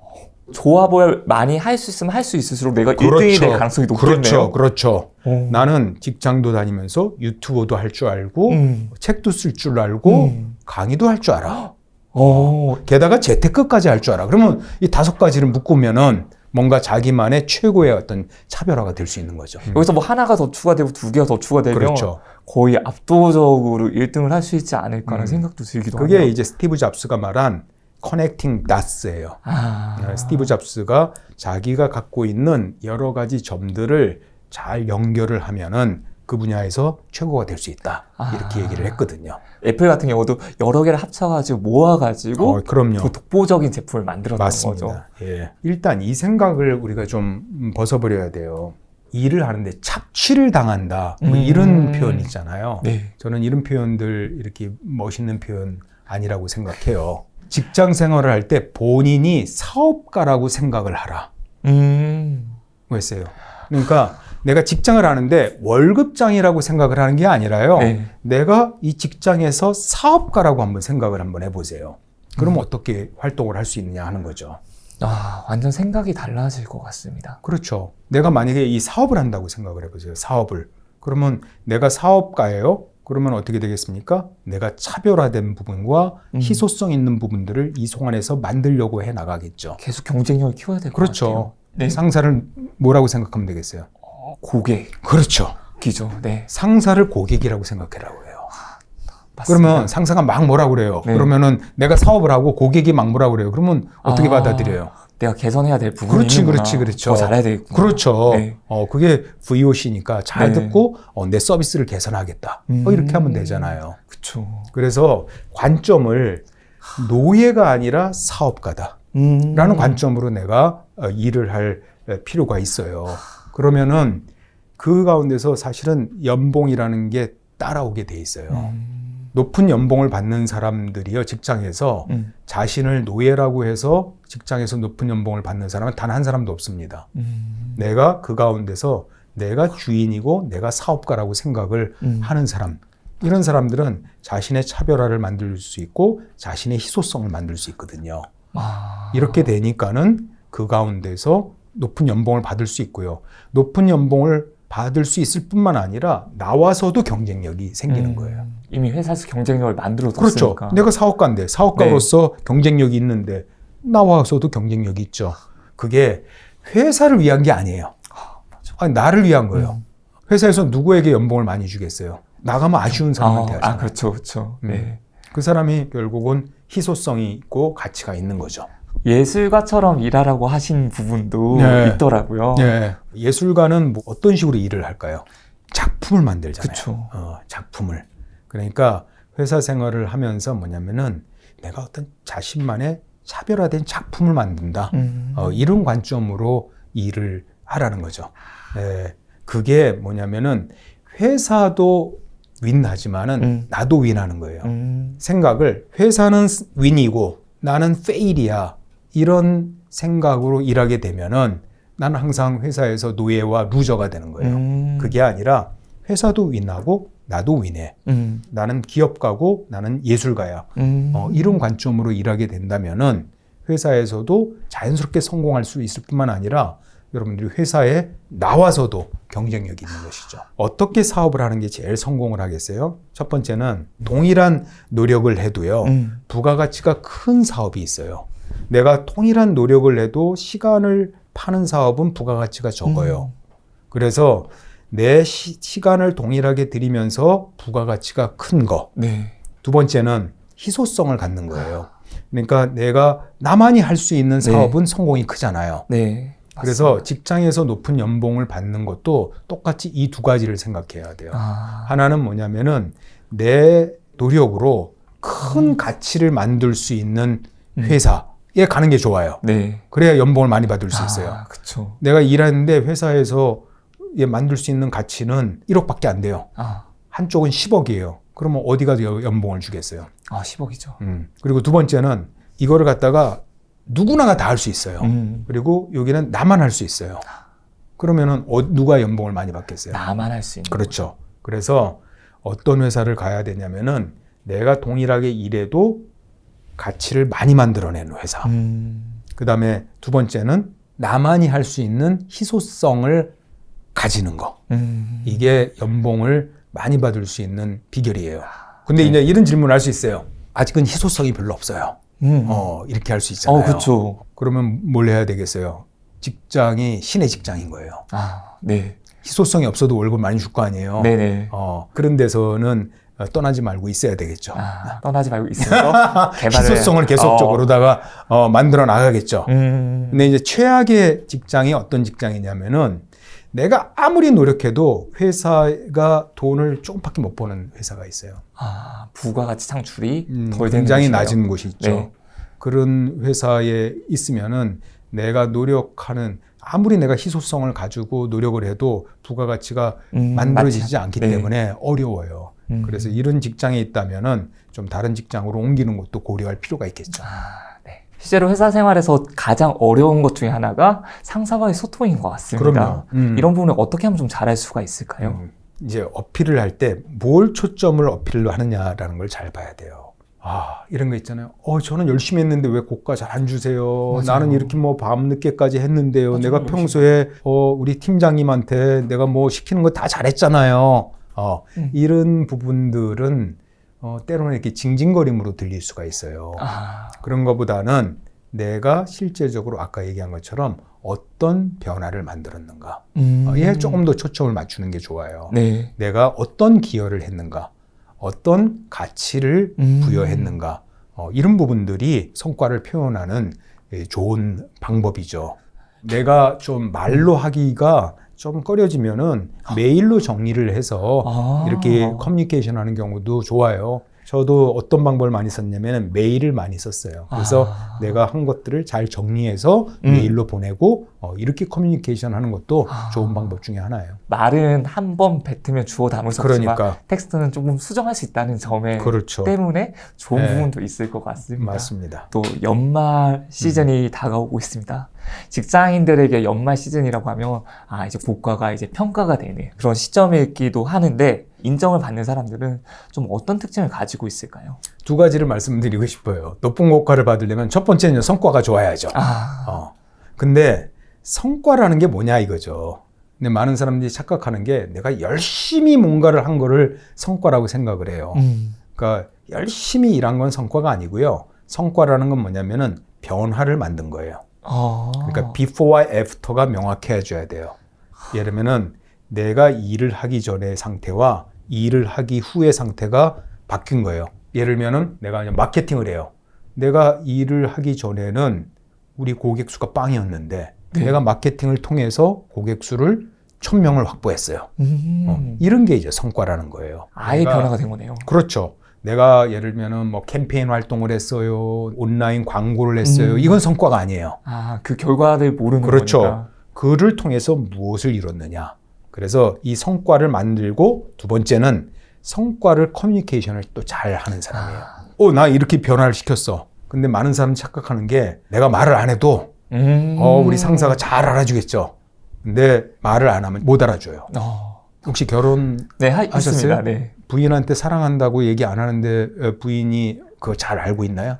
조합을 많이 할 수 있으면 할 수 있을수록 내가 1등이 될 가능성이 높겠네요. 그렇죠. 나는 직장도 다니면서 유튜버도 할 줄 알고 책도 쓸 줄 알고 강의도 할 줄 알아. 게다가 재테크까지 할 줄 알아. 그러면 이 다섯 가지를 묶으면은 뭔가 자기만의 최고의 어떤 차별화가 될 수 있는 거죠. 여기서 뭐 하나가 더 추가되고 두 개가 더 추가되면 거의 압도적으로 1등을 할 수 있지 않을까라는 생각도 들기도 하네요. 그게 이제 스티브 잡스가 말한 커넥팅 닷스예요. 스티브 잡스가 자기가 갖고 있는 여러 가지 점들을 잘 연결을 하면은 그 분야에서 최고가 될 수 있다. 이렇게 얘기를 했거든요. 애플 같은 경우도 여러 개를 합쳐가지고 모아가지고 그럼요. 그 독보적인 제품을 만들었던 맞습니다. 거죠. 예. 일단 이 생각을 우리가 좀 벗어버려야 돼요. 일을 하는데 착취를 당한다. 뭐 이런 표현 있잖아요. 네. 저는 이런 표현들 이렇게 멋있는 표현 아니라고 생각해요. 직장 생활을 할 때 본인이 사업가라고 생각을 하라. 뭐 했어요. 그러니까 내가 직장을 하는데 월급장이라고 생각을 하는 게 아니라요. 네. 내가 이 직장에서 사업가라고 한번 생각을 한번 해보세요. 그러면 어떻게 활동을 할 수 있느냐 하는 거죠. 완전 생각이 달라질 것 같습니다. 그렇죠. 내가 만약에 이 사업을 한다고 생각을 해보세요. 사업을. 그러면 내가 사업가예요. 그러면 어떻게 되겠습니까? 내가 차별화된 부분과 희소성 있는 부분들을 이 송환에서 만들려고 해 나가겠죠. 계속 경쟁력을 키워야 될 것 그렇죠. 같아요. 네. 상사를 뭐라고 생각하면 되겠어요? 고객. 그렇죠. 기죠. 네. 상사를 고객이라고 생각하라고 해요. 맞습니다. 그러면 상사가 막 뭐라고 그래요? 네. 그러면은 내가 사업을 하고 고객이 막 뭐라고 그래요? 그러면 어떻게 받아들여요? 내가 개선해야 될 부분이 있는구나. 그렇죠. 더 잘해야 되겠구나. 그렇죠. 네. 그게 VOC니까 잘 네. 듣고 내 서비스를 개선하겠다. 이렇게 하면 되잖아요. 그렇죠. 그래서 관점을 노예가 아니라 사업가다. 라는 관점으로 내가 일을 할 필요가 있어요. 그러면은 그 가운데서 사실은 연봉이라는 게 따라오게 돼 있어요. 높은 연봉을 받는 사람들이요, 직장에서 자신을 노예라고 해서 직장에서 높은 연봉을 받는 사람은 단 한 사람도 없습니다. 내가 그 가운데서 내가 주인이고 내가 사업가라고 생각을 하는 사람, 이런 사람들은 자신의 차별화를 만들 수 있고 자신의 희소성을 만들 수 있거든요. 이렇게 되니까는 그 가운데서 높은 연봉을 받을 수 있고요. 높은 연봉을 받을 수 있을 뿐만 아니라 나와서도 경쟁력이 생기는 거예요. 이미 회사에서 경쟁력을 만들어뒀으니까. 그렇죠. 내가 사업가인데 사업가로서 경쟁력이 있는데 나와서도 경쟁력이 있죠. 그게 회사를 위한 게 아니에요. 아니, 나를 위한 거예요. 회사에서 누구에게 연봉을 많이 주겠어요? 나가면 아쉬운 사람한테 하잖아요. 그렇죠. 그렇죠. 네. 그 사람이 결국은 희소성이 있고 가치가 있는 거죠. 예술가처럼 일하라고 하신 부분도 네. 있더라고요. 네. 예술가는 뭐 어떤 식으로 일을 할까요? 작품을 만들잖아요. 그쵸. 작품을. 그러니까 회사 생활을 하면서 뭐냐면은 내가 어떤 자신만의 차별화된 작품을 만든다. 이런 관점으로 일을 하라는 거죠. 네. 그게 뭐냐면은 회사도 윈하지만은 나도 윈하는 거예요. 생각을 회사는 윈이고 나는 페일이야. 이런 생각으로 일하게 되면은 나는 항상 회사에서 노예와 루저가 되는 거예요. 그게 아니라 회사도 윈하고 나도 윈해. 나는 기업가고 나는 예술가야. 이런 관점으로 일하게 된다면은 회사에서도 자연스럽게 성공할 수 있을 뿐만 아니라 여러분들이 회사에 나와서도 경쟁력이 있는 것이죠. 어떻게 사업을 하는 게 제일 성공을 하겠어요? 첫 번째는 동일한 노력을 해도요, 부가가치가 큰 사업이 있어요. 내가 동일한 노력을 해도 시간을 파는 사업은 부가가치가 적어요. 그래서 내 시간을 동일하게 들이면서 부가가치가 큰 거. 네. 두 번째는 희소성을 갖는 거예요. 그러니까 내가 나만이 할 수 있는 사업은 성공이 크잖아요. 네. 그래서 직장에서 높은 연봉을 받는 것도 똑같이 이 두 가지를 생각해야 돼요. 하나는 뭐냐면은 내 노력으로 큰 가치를 만들 수 있는 회사에 가는 게 좋아요. 네. 그래야 연봉을 많이 받을 수 있어요. 그렇죠. 내가 일하는데 회사에서 만들 수 있는 가치는 1억밖에 안 돼요. 한쪽은 10억이에요. 그러면 어디 가서 연봉을 주겠어요? 10억이죠. 그리고 두 번째는 이거를 갖다가 누구나가 다 할 수 있어요. 그리고 여기는 나만 할 수 있어요. 그러면은 누가 연봉을 많이 받겠어요? 나만 할 수 있는. 그렇죠. 그래서 어떤 회사를 가야 되냐면은 내가 동일하게 일해도 가치를 많이 만들어내는 회사. 그 다음에 두 번째는 나만이 할 수 있는 희소성을 가지는 거. 이게 연봉을 많이 받을 수 있는 비결이에요. 근데 이제 이런 질문을 할 수 있어요. 아직은 희소성이 별로 없어요. 이렇게 할 수 있잖아요. 그렇죠. 그러면 뭘 해야 되겠어요? 직장이 신의 직장인 거예요. 네. 희소성이 없어도 월급 많이 줄 거 아니에요. 네네. 그런 데서는 떠나지 말고 있어야 되겠죠. 떠나지 말고 있어서 개발을. 희소성을 계속적으로다가 만들어 나가겠죠. 근데 이제 최악의 직장이 어떤 직장이냐면은 내가 아무리 노력해도 회사가 돈을 조금밖에 못 버는 회사가 있어요. 부가가치 창출이 덜 되는 굉장히 곳이네요. 낮은 곳이 있죠. 네. 그런 회사에 있으면은 내가 노력하는 아무리 내가 희소성을 가지고 노력을 해도 부가가치가 만들어지지 않기 때문에 어려워요. 그래서 이런 직장에 있다면은 좀 다른 직장으로 옮기는 것도 고려할 필요가 있겠죠. 네. 실제로 회사 생활에서 가장 어려운 것 중에 하나가 상사와의 소통인 것 같습니다. 그럼요. 이런 부분을 어떻게 하면 좀 잘할 수가 있을까요? 이제 어필을 할 때 뭘 초점을 어필로 하느냐라는 걸 잘 봐야 돼요. 이런 거 있잖아요. 저는 열심히 했는데 왜 고가 잘 안 주세요? 맞아요. 나는 이렇게 뭐 밤늦게까지 했는데요. 맞아요. 내가 평소에 우리 팀장님한테 내가 뭐 시키는 거 다 잘했잖아요. 이런 부분들은 때로는 이렇게 징징거림으로 들릴 수가 있어요. 그런 것보다는 내가 실제적으로 아까 얘기한 것처럼 어떤 변화를 만들었는가. 얘 조금 더 초점을 맞추는 게 좋아요. 네. 내가 어떤 기여를 했는가. 어떤 가치를 부여했는가. 이런 부분들이 성과를 표현하는 좋은 방법이죠. 내가 좀 말로 하기가 좀 꺼려지면은 메일로 정리를 해서 이렇게 커뮤니케이션 하는 경우도 좋아요. 저도 어떤 방법을 많이 썼냐면 메일을 많이 썼어요. 그래서 내가 한 것들을 잘 정리해서 메일로 보내고 이렇게 커뮤니케이션 하는 것도 좋은 방법 중에 하나예요. 말은 한 번 뱉으면 주워 담을 수 없지만 그러니까. 텍스트는 조금 수정할 수 있다는 점에 그렇죠. 때문에 좋은 네. 부분도 있을 것 같습니다. 맞습니다. 또 연말 시즌이 다가오고 있습니다. 직장인들에게 연말 시즌이라고 하면 이제 고과가 이제 평가가 되는 그런 시점이기도 하는데 인정을 받는 사람들은 좀 어떤 특징을 가지고 있을까요? 두 가지를 말씀드리고 싶어요. 높은 고과를 받으려면 첫 번째는 성과가 좋아야죠. 근데 성과라는 게 뭐냐 이거죠. 근데 많은 사람들이 착각하는 게 내가 열심히 뭔가를 한 거를 성과라고 생각을 해요. 그러니까 열심히 일한 건 성과가 아니고요. 성과라는 건 뭐냐면은 변화를 만든 거예요. 그러니까 before와 after가 명확해져야 돼요. 예를 들면은 내가 일을 하기 전의 상태와 일을 하기 후의 상태가 바뀐 거예요. 예를 들면은 내가 그냥 마케팅을 해요. 내가 일을 하기 전에는 우리 고객 수가 빵이었는데 내가 마케팅을 통해서 고객 수를 1000명을 확보했어요. 이런 게 이제 성과라는 거예요. 아예 변화가 된 거네요. 그렇죠. 내가 예를 들면은 뭐 캠페인 활동을 했어요. 온라인 광고를 했어요. 이건 성과가 아니에요. 그 결과를 모르는 그렇죠. 거니까. 그를 통해서 무엇을 이뤘느냐. 그래서 이 성과를 만들고 두 번째는 성과를 커뮤니케이션을 또 잘 하는 사람이에요. 나 이렇게 변화를 시켰어. 근데 많은 사람이 착각하는 게 내가 말을 안 해도 우리 상사가 잘 알아주겠죠. 근데 말을 안 하면 못 알아줘요. 혹시 결혼 네, 하셨어요? 했습니다. 네. 부인한테 사랑한다고 얘기 안 하는데 부인이 그거 잘 알고 있나요?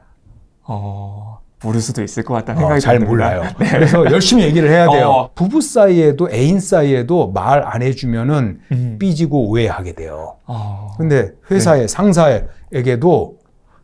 모를 수도 있을 것 같다는 생각이 잘 듭니다. 몰라요. 네. 그래서 열심히 얘기를 해야 돼요. 부부 사이에도 애인 사이에도 말 안 해주면은 삐지고 오해하게 돼요. 근데 회사에 상사에게도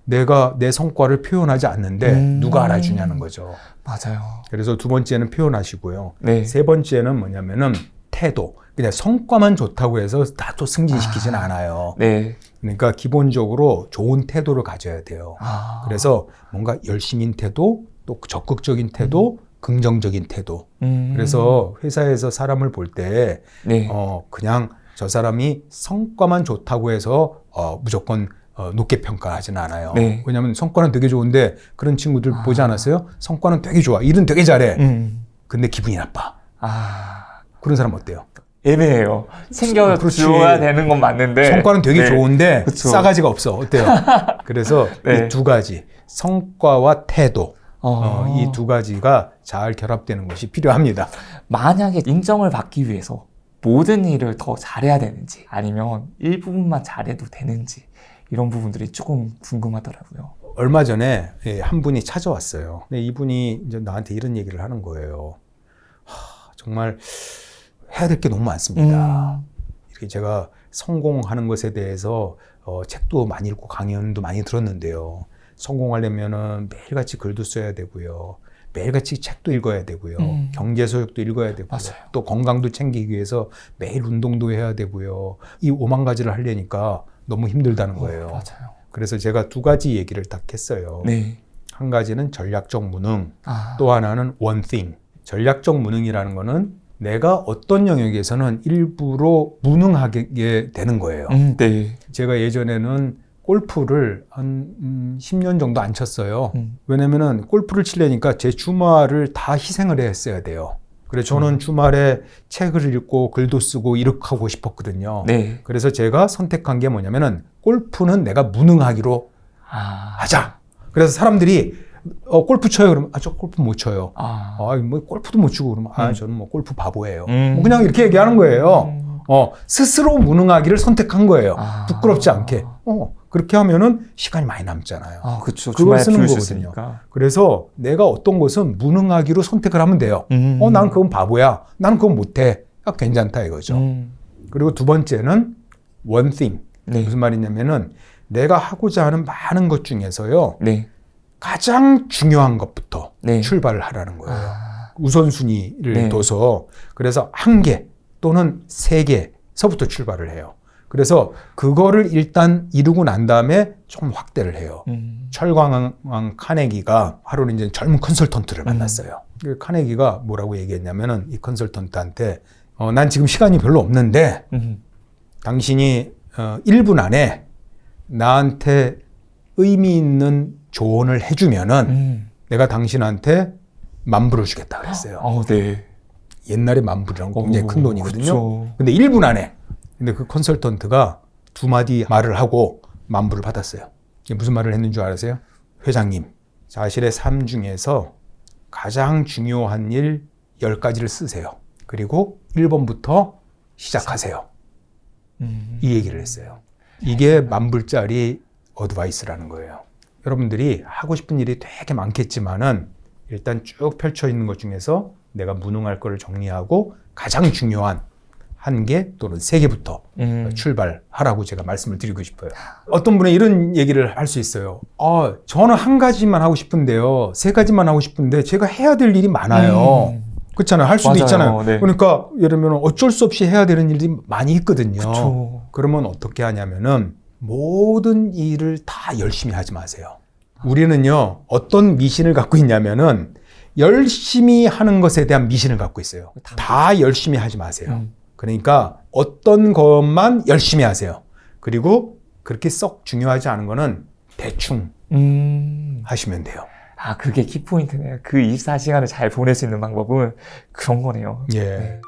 내가 내 성과를 표현하지 않는데 누가 알아주냐는 거죠. 맞아요. 그래서 두 번째는 표현하시고요. 네. 세 번째는 뭐냐면은 태도. 그냥 성과만 좋다고 해서 다 또 승진시키지는 않아요. 네. 그러니까 기본적으로 좋은 태도를 가져야 돼요. 그래서 뭔가 열심인 태도, 또 적극적인 태도, 긍정적인 태도. 그래서 회사에서 사람을 볼 때 네. 그냥 저 사람이 성과만 좋다고 해서 무조건 높게 평가하지는 않아요. 네. 왜냐하면 성과는 되게 좋은데 그런 친구들 보지 않았어요? 성과는 되게 좋아. 일은 되게 잘해. 근데 기분이 나빠. 그런 사람 어때요? 애매해요. 챙겨줘야 되는 건 맞는데 성과는 되게 좋은데 그쵸. 싸가지가 없어. 어때요? 그래서 네. 이 두 가지 성과와 태도 이 두 가지가 잘 결합되는 것이 필요합니다. 만약에 인정을 받기 위해서 모든 일을 더 잘해야 되는지 아니면 일부분만 잘해도 되는지 이런 부분들이 조금 궁금하더라고요. 얼마 전에 한 분이 찾아왔어요. 근데 이분이 이제 나한테 이런 얘기를 하는 거예요. 정말 해야 될 게 너무 많습니다. 이렇게 제가 성공하는 것에 대해서 책도 많이 읽고 강연도 많이 들었는데요. 성공하려면은 매일같이 글도 써야 되고요. 매일같이 책도 읽어야 되고요. 경제서적도 읽어야 되고요. 맞아요. 또 건강도 챙기기 위해서 매일 운동도 해야 되고요. 이 5만 가지를 하려니까 너무 힘들다는 거예요. 맞아요. 그래서 제가 두 가지 얘기를 딱 했어요. 네. 한 가지는 전략적 무능, 또 하나는 one thing. 전략적 무능이라는 거는 내가 어떤 영역에서는 일부러 무능하게 되는 거예요. 네. 제가 예전에는 골프를 한 10년 정도 안 쳤어요. 왜냐면은 골프를 치려니까 제 주말을 다 희생을 했어야 돼요. 그래서 저는 주말에 책을 읽고 글도 쓰고 이렇게 하고 싶었거든요. 네. 그래서 제가 선택한 게 뭐냐면은 골프는 내가 무능하기로 하자. 그래서 사람들이 골프 쳐요. 그러면 저 골프 못 쳐요. 아. 뭐 골프도 못 치고 그러면 저는 뭐 골프 바보예요. 음. 뭐 그냥 이렇게 얘기하는 거예요. 스스로 무능하기를 선택한 거예요. 아. 부끄럽지 않게. 그렇게 하면은 시간이 많이 남잖아요. 그렇죠. 그걸 주말에 쓰는 비울 수 거거든요. 있으니까. 그래서 내가 어떤 것은 무능하기로 선택을 하면 돼요. 난 그건 바보야. 나는 그건 못해. 괜찮다 이거죠. 그리고 두 번째는 one thing. 네. 무슨 말이냐면은 내가 하고자 하는 많은 것 중에서요. 네. 가장 중요한 것부터 네. 출발을 하라는 거예요. 아. 우선순위를 네. 둬서 그래서 1개 또는 3개서부터 출발을 해요. 그래서 그거를 일단 이루고 난 다음에 좀 확대를 해요. 철광왕 카네기가 하루는 이제 젊은 컨설턴트를 만났어요. 그 카네기가 뭐라고 얘기했냐면은 이 컨설턴트한테 난 지금 시간이 별로 없는데 당신이 1분 안에 나한테 의미 있는 조언을 해주면은 내가 당신한테 $10,000을 주겠다 그랬어요. 네. 옛날에 $10,000이라는 건 굉장히 큰 돈이거든요. 그쵸. 근데 1분 안에. 근데 그 컨설턴트가 2마디 말을 하고 $10,000을 받았어요. 이게 무슨 말을 했는 줄 아세요? 회장님, 자신의 삶 중에서 가장 중요한 일 10가지를 쓰세요. 그리고 1번부터 시작하세요. 이 얘기를 했어요. 이게 $10,000짜리 어드바이스라는 거예요. 여러분들이 하고 싶은 일이 되게 많겠지만은 일단 쭉 펼쳐 있는 것 중에서 내가 무능할 거를 정리하고 가장 중요한 1개 또는 3개부터 출발하라고 제가 말씀을 드리고 싶어요. 어떤 분은 이런 얘기를 할 수 있어요. 저는 1가지만 하고 싶은데요. 3가지만 하고 싶은데 제가 해야 될 일이 많아요. 그렇잖아요. 할 수도 맞아요. 있잖아요. 네. 그러니까 예를 들면 어쩔 수 없이 해야 되는 일이 많이 있거든요. 그쵸. 그러면 어떻게 하냐면은 모든 일을 다 열심히 하지 마세요. 우리는요, 어떤 미신을 갖고 있냐면은 열심히 하는 것에 대한 미신을 갖고 있어요. 다 열심히 하지 마세요. 그러니까 어떤 것만 열심히 하세요. 그리고 그렇게 썩 중요하지 않은 거는 대충 하시면 돼요. 그게 키포인트네요. 그 24시간을 잘 보낼 수 있는 방법은 그런 거네요. 예. 네.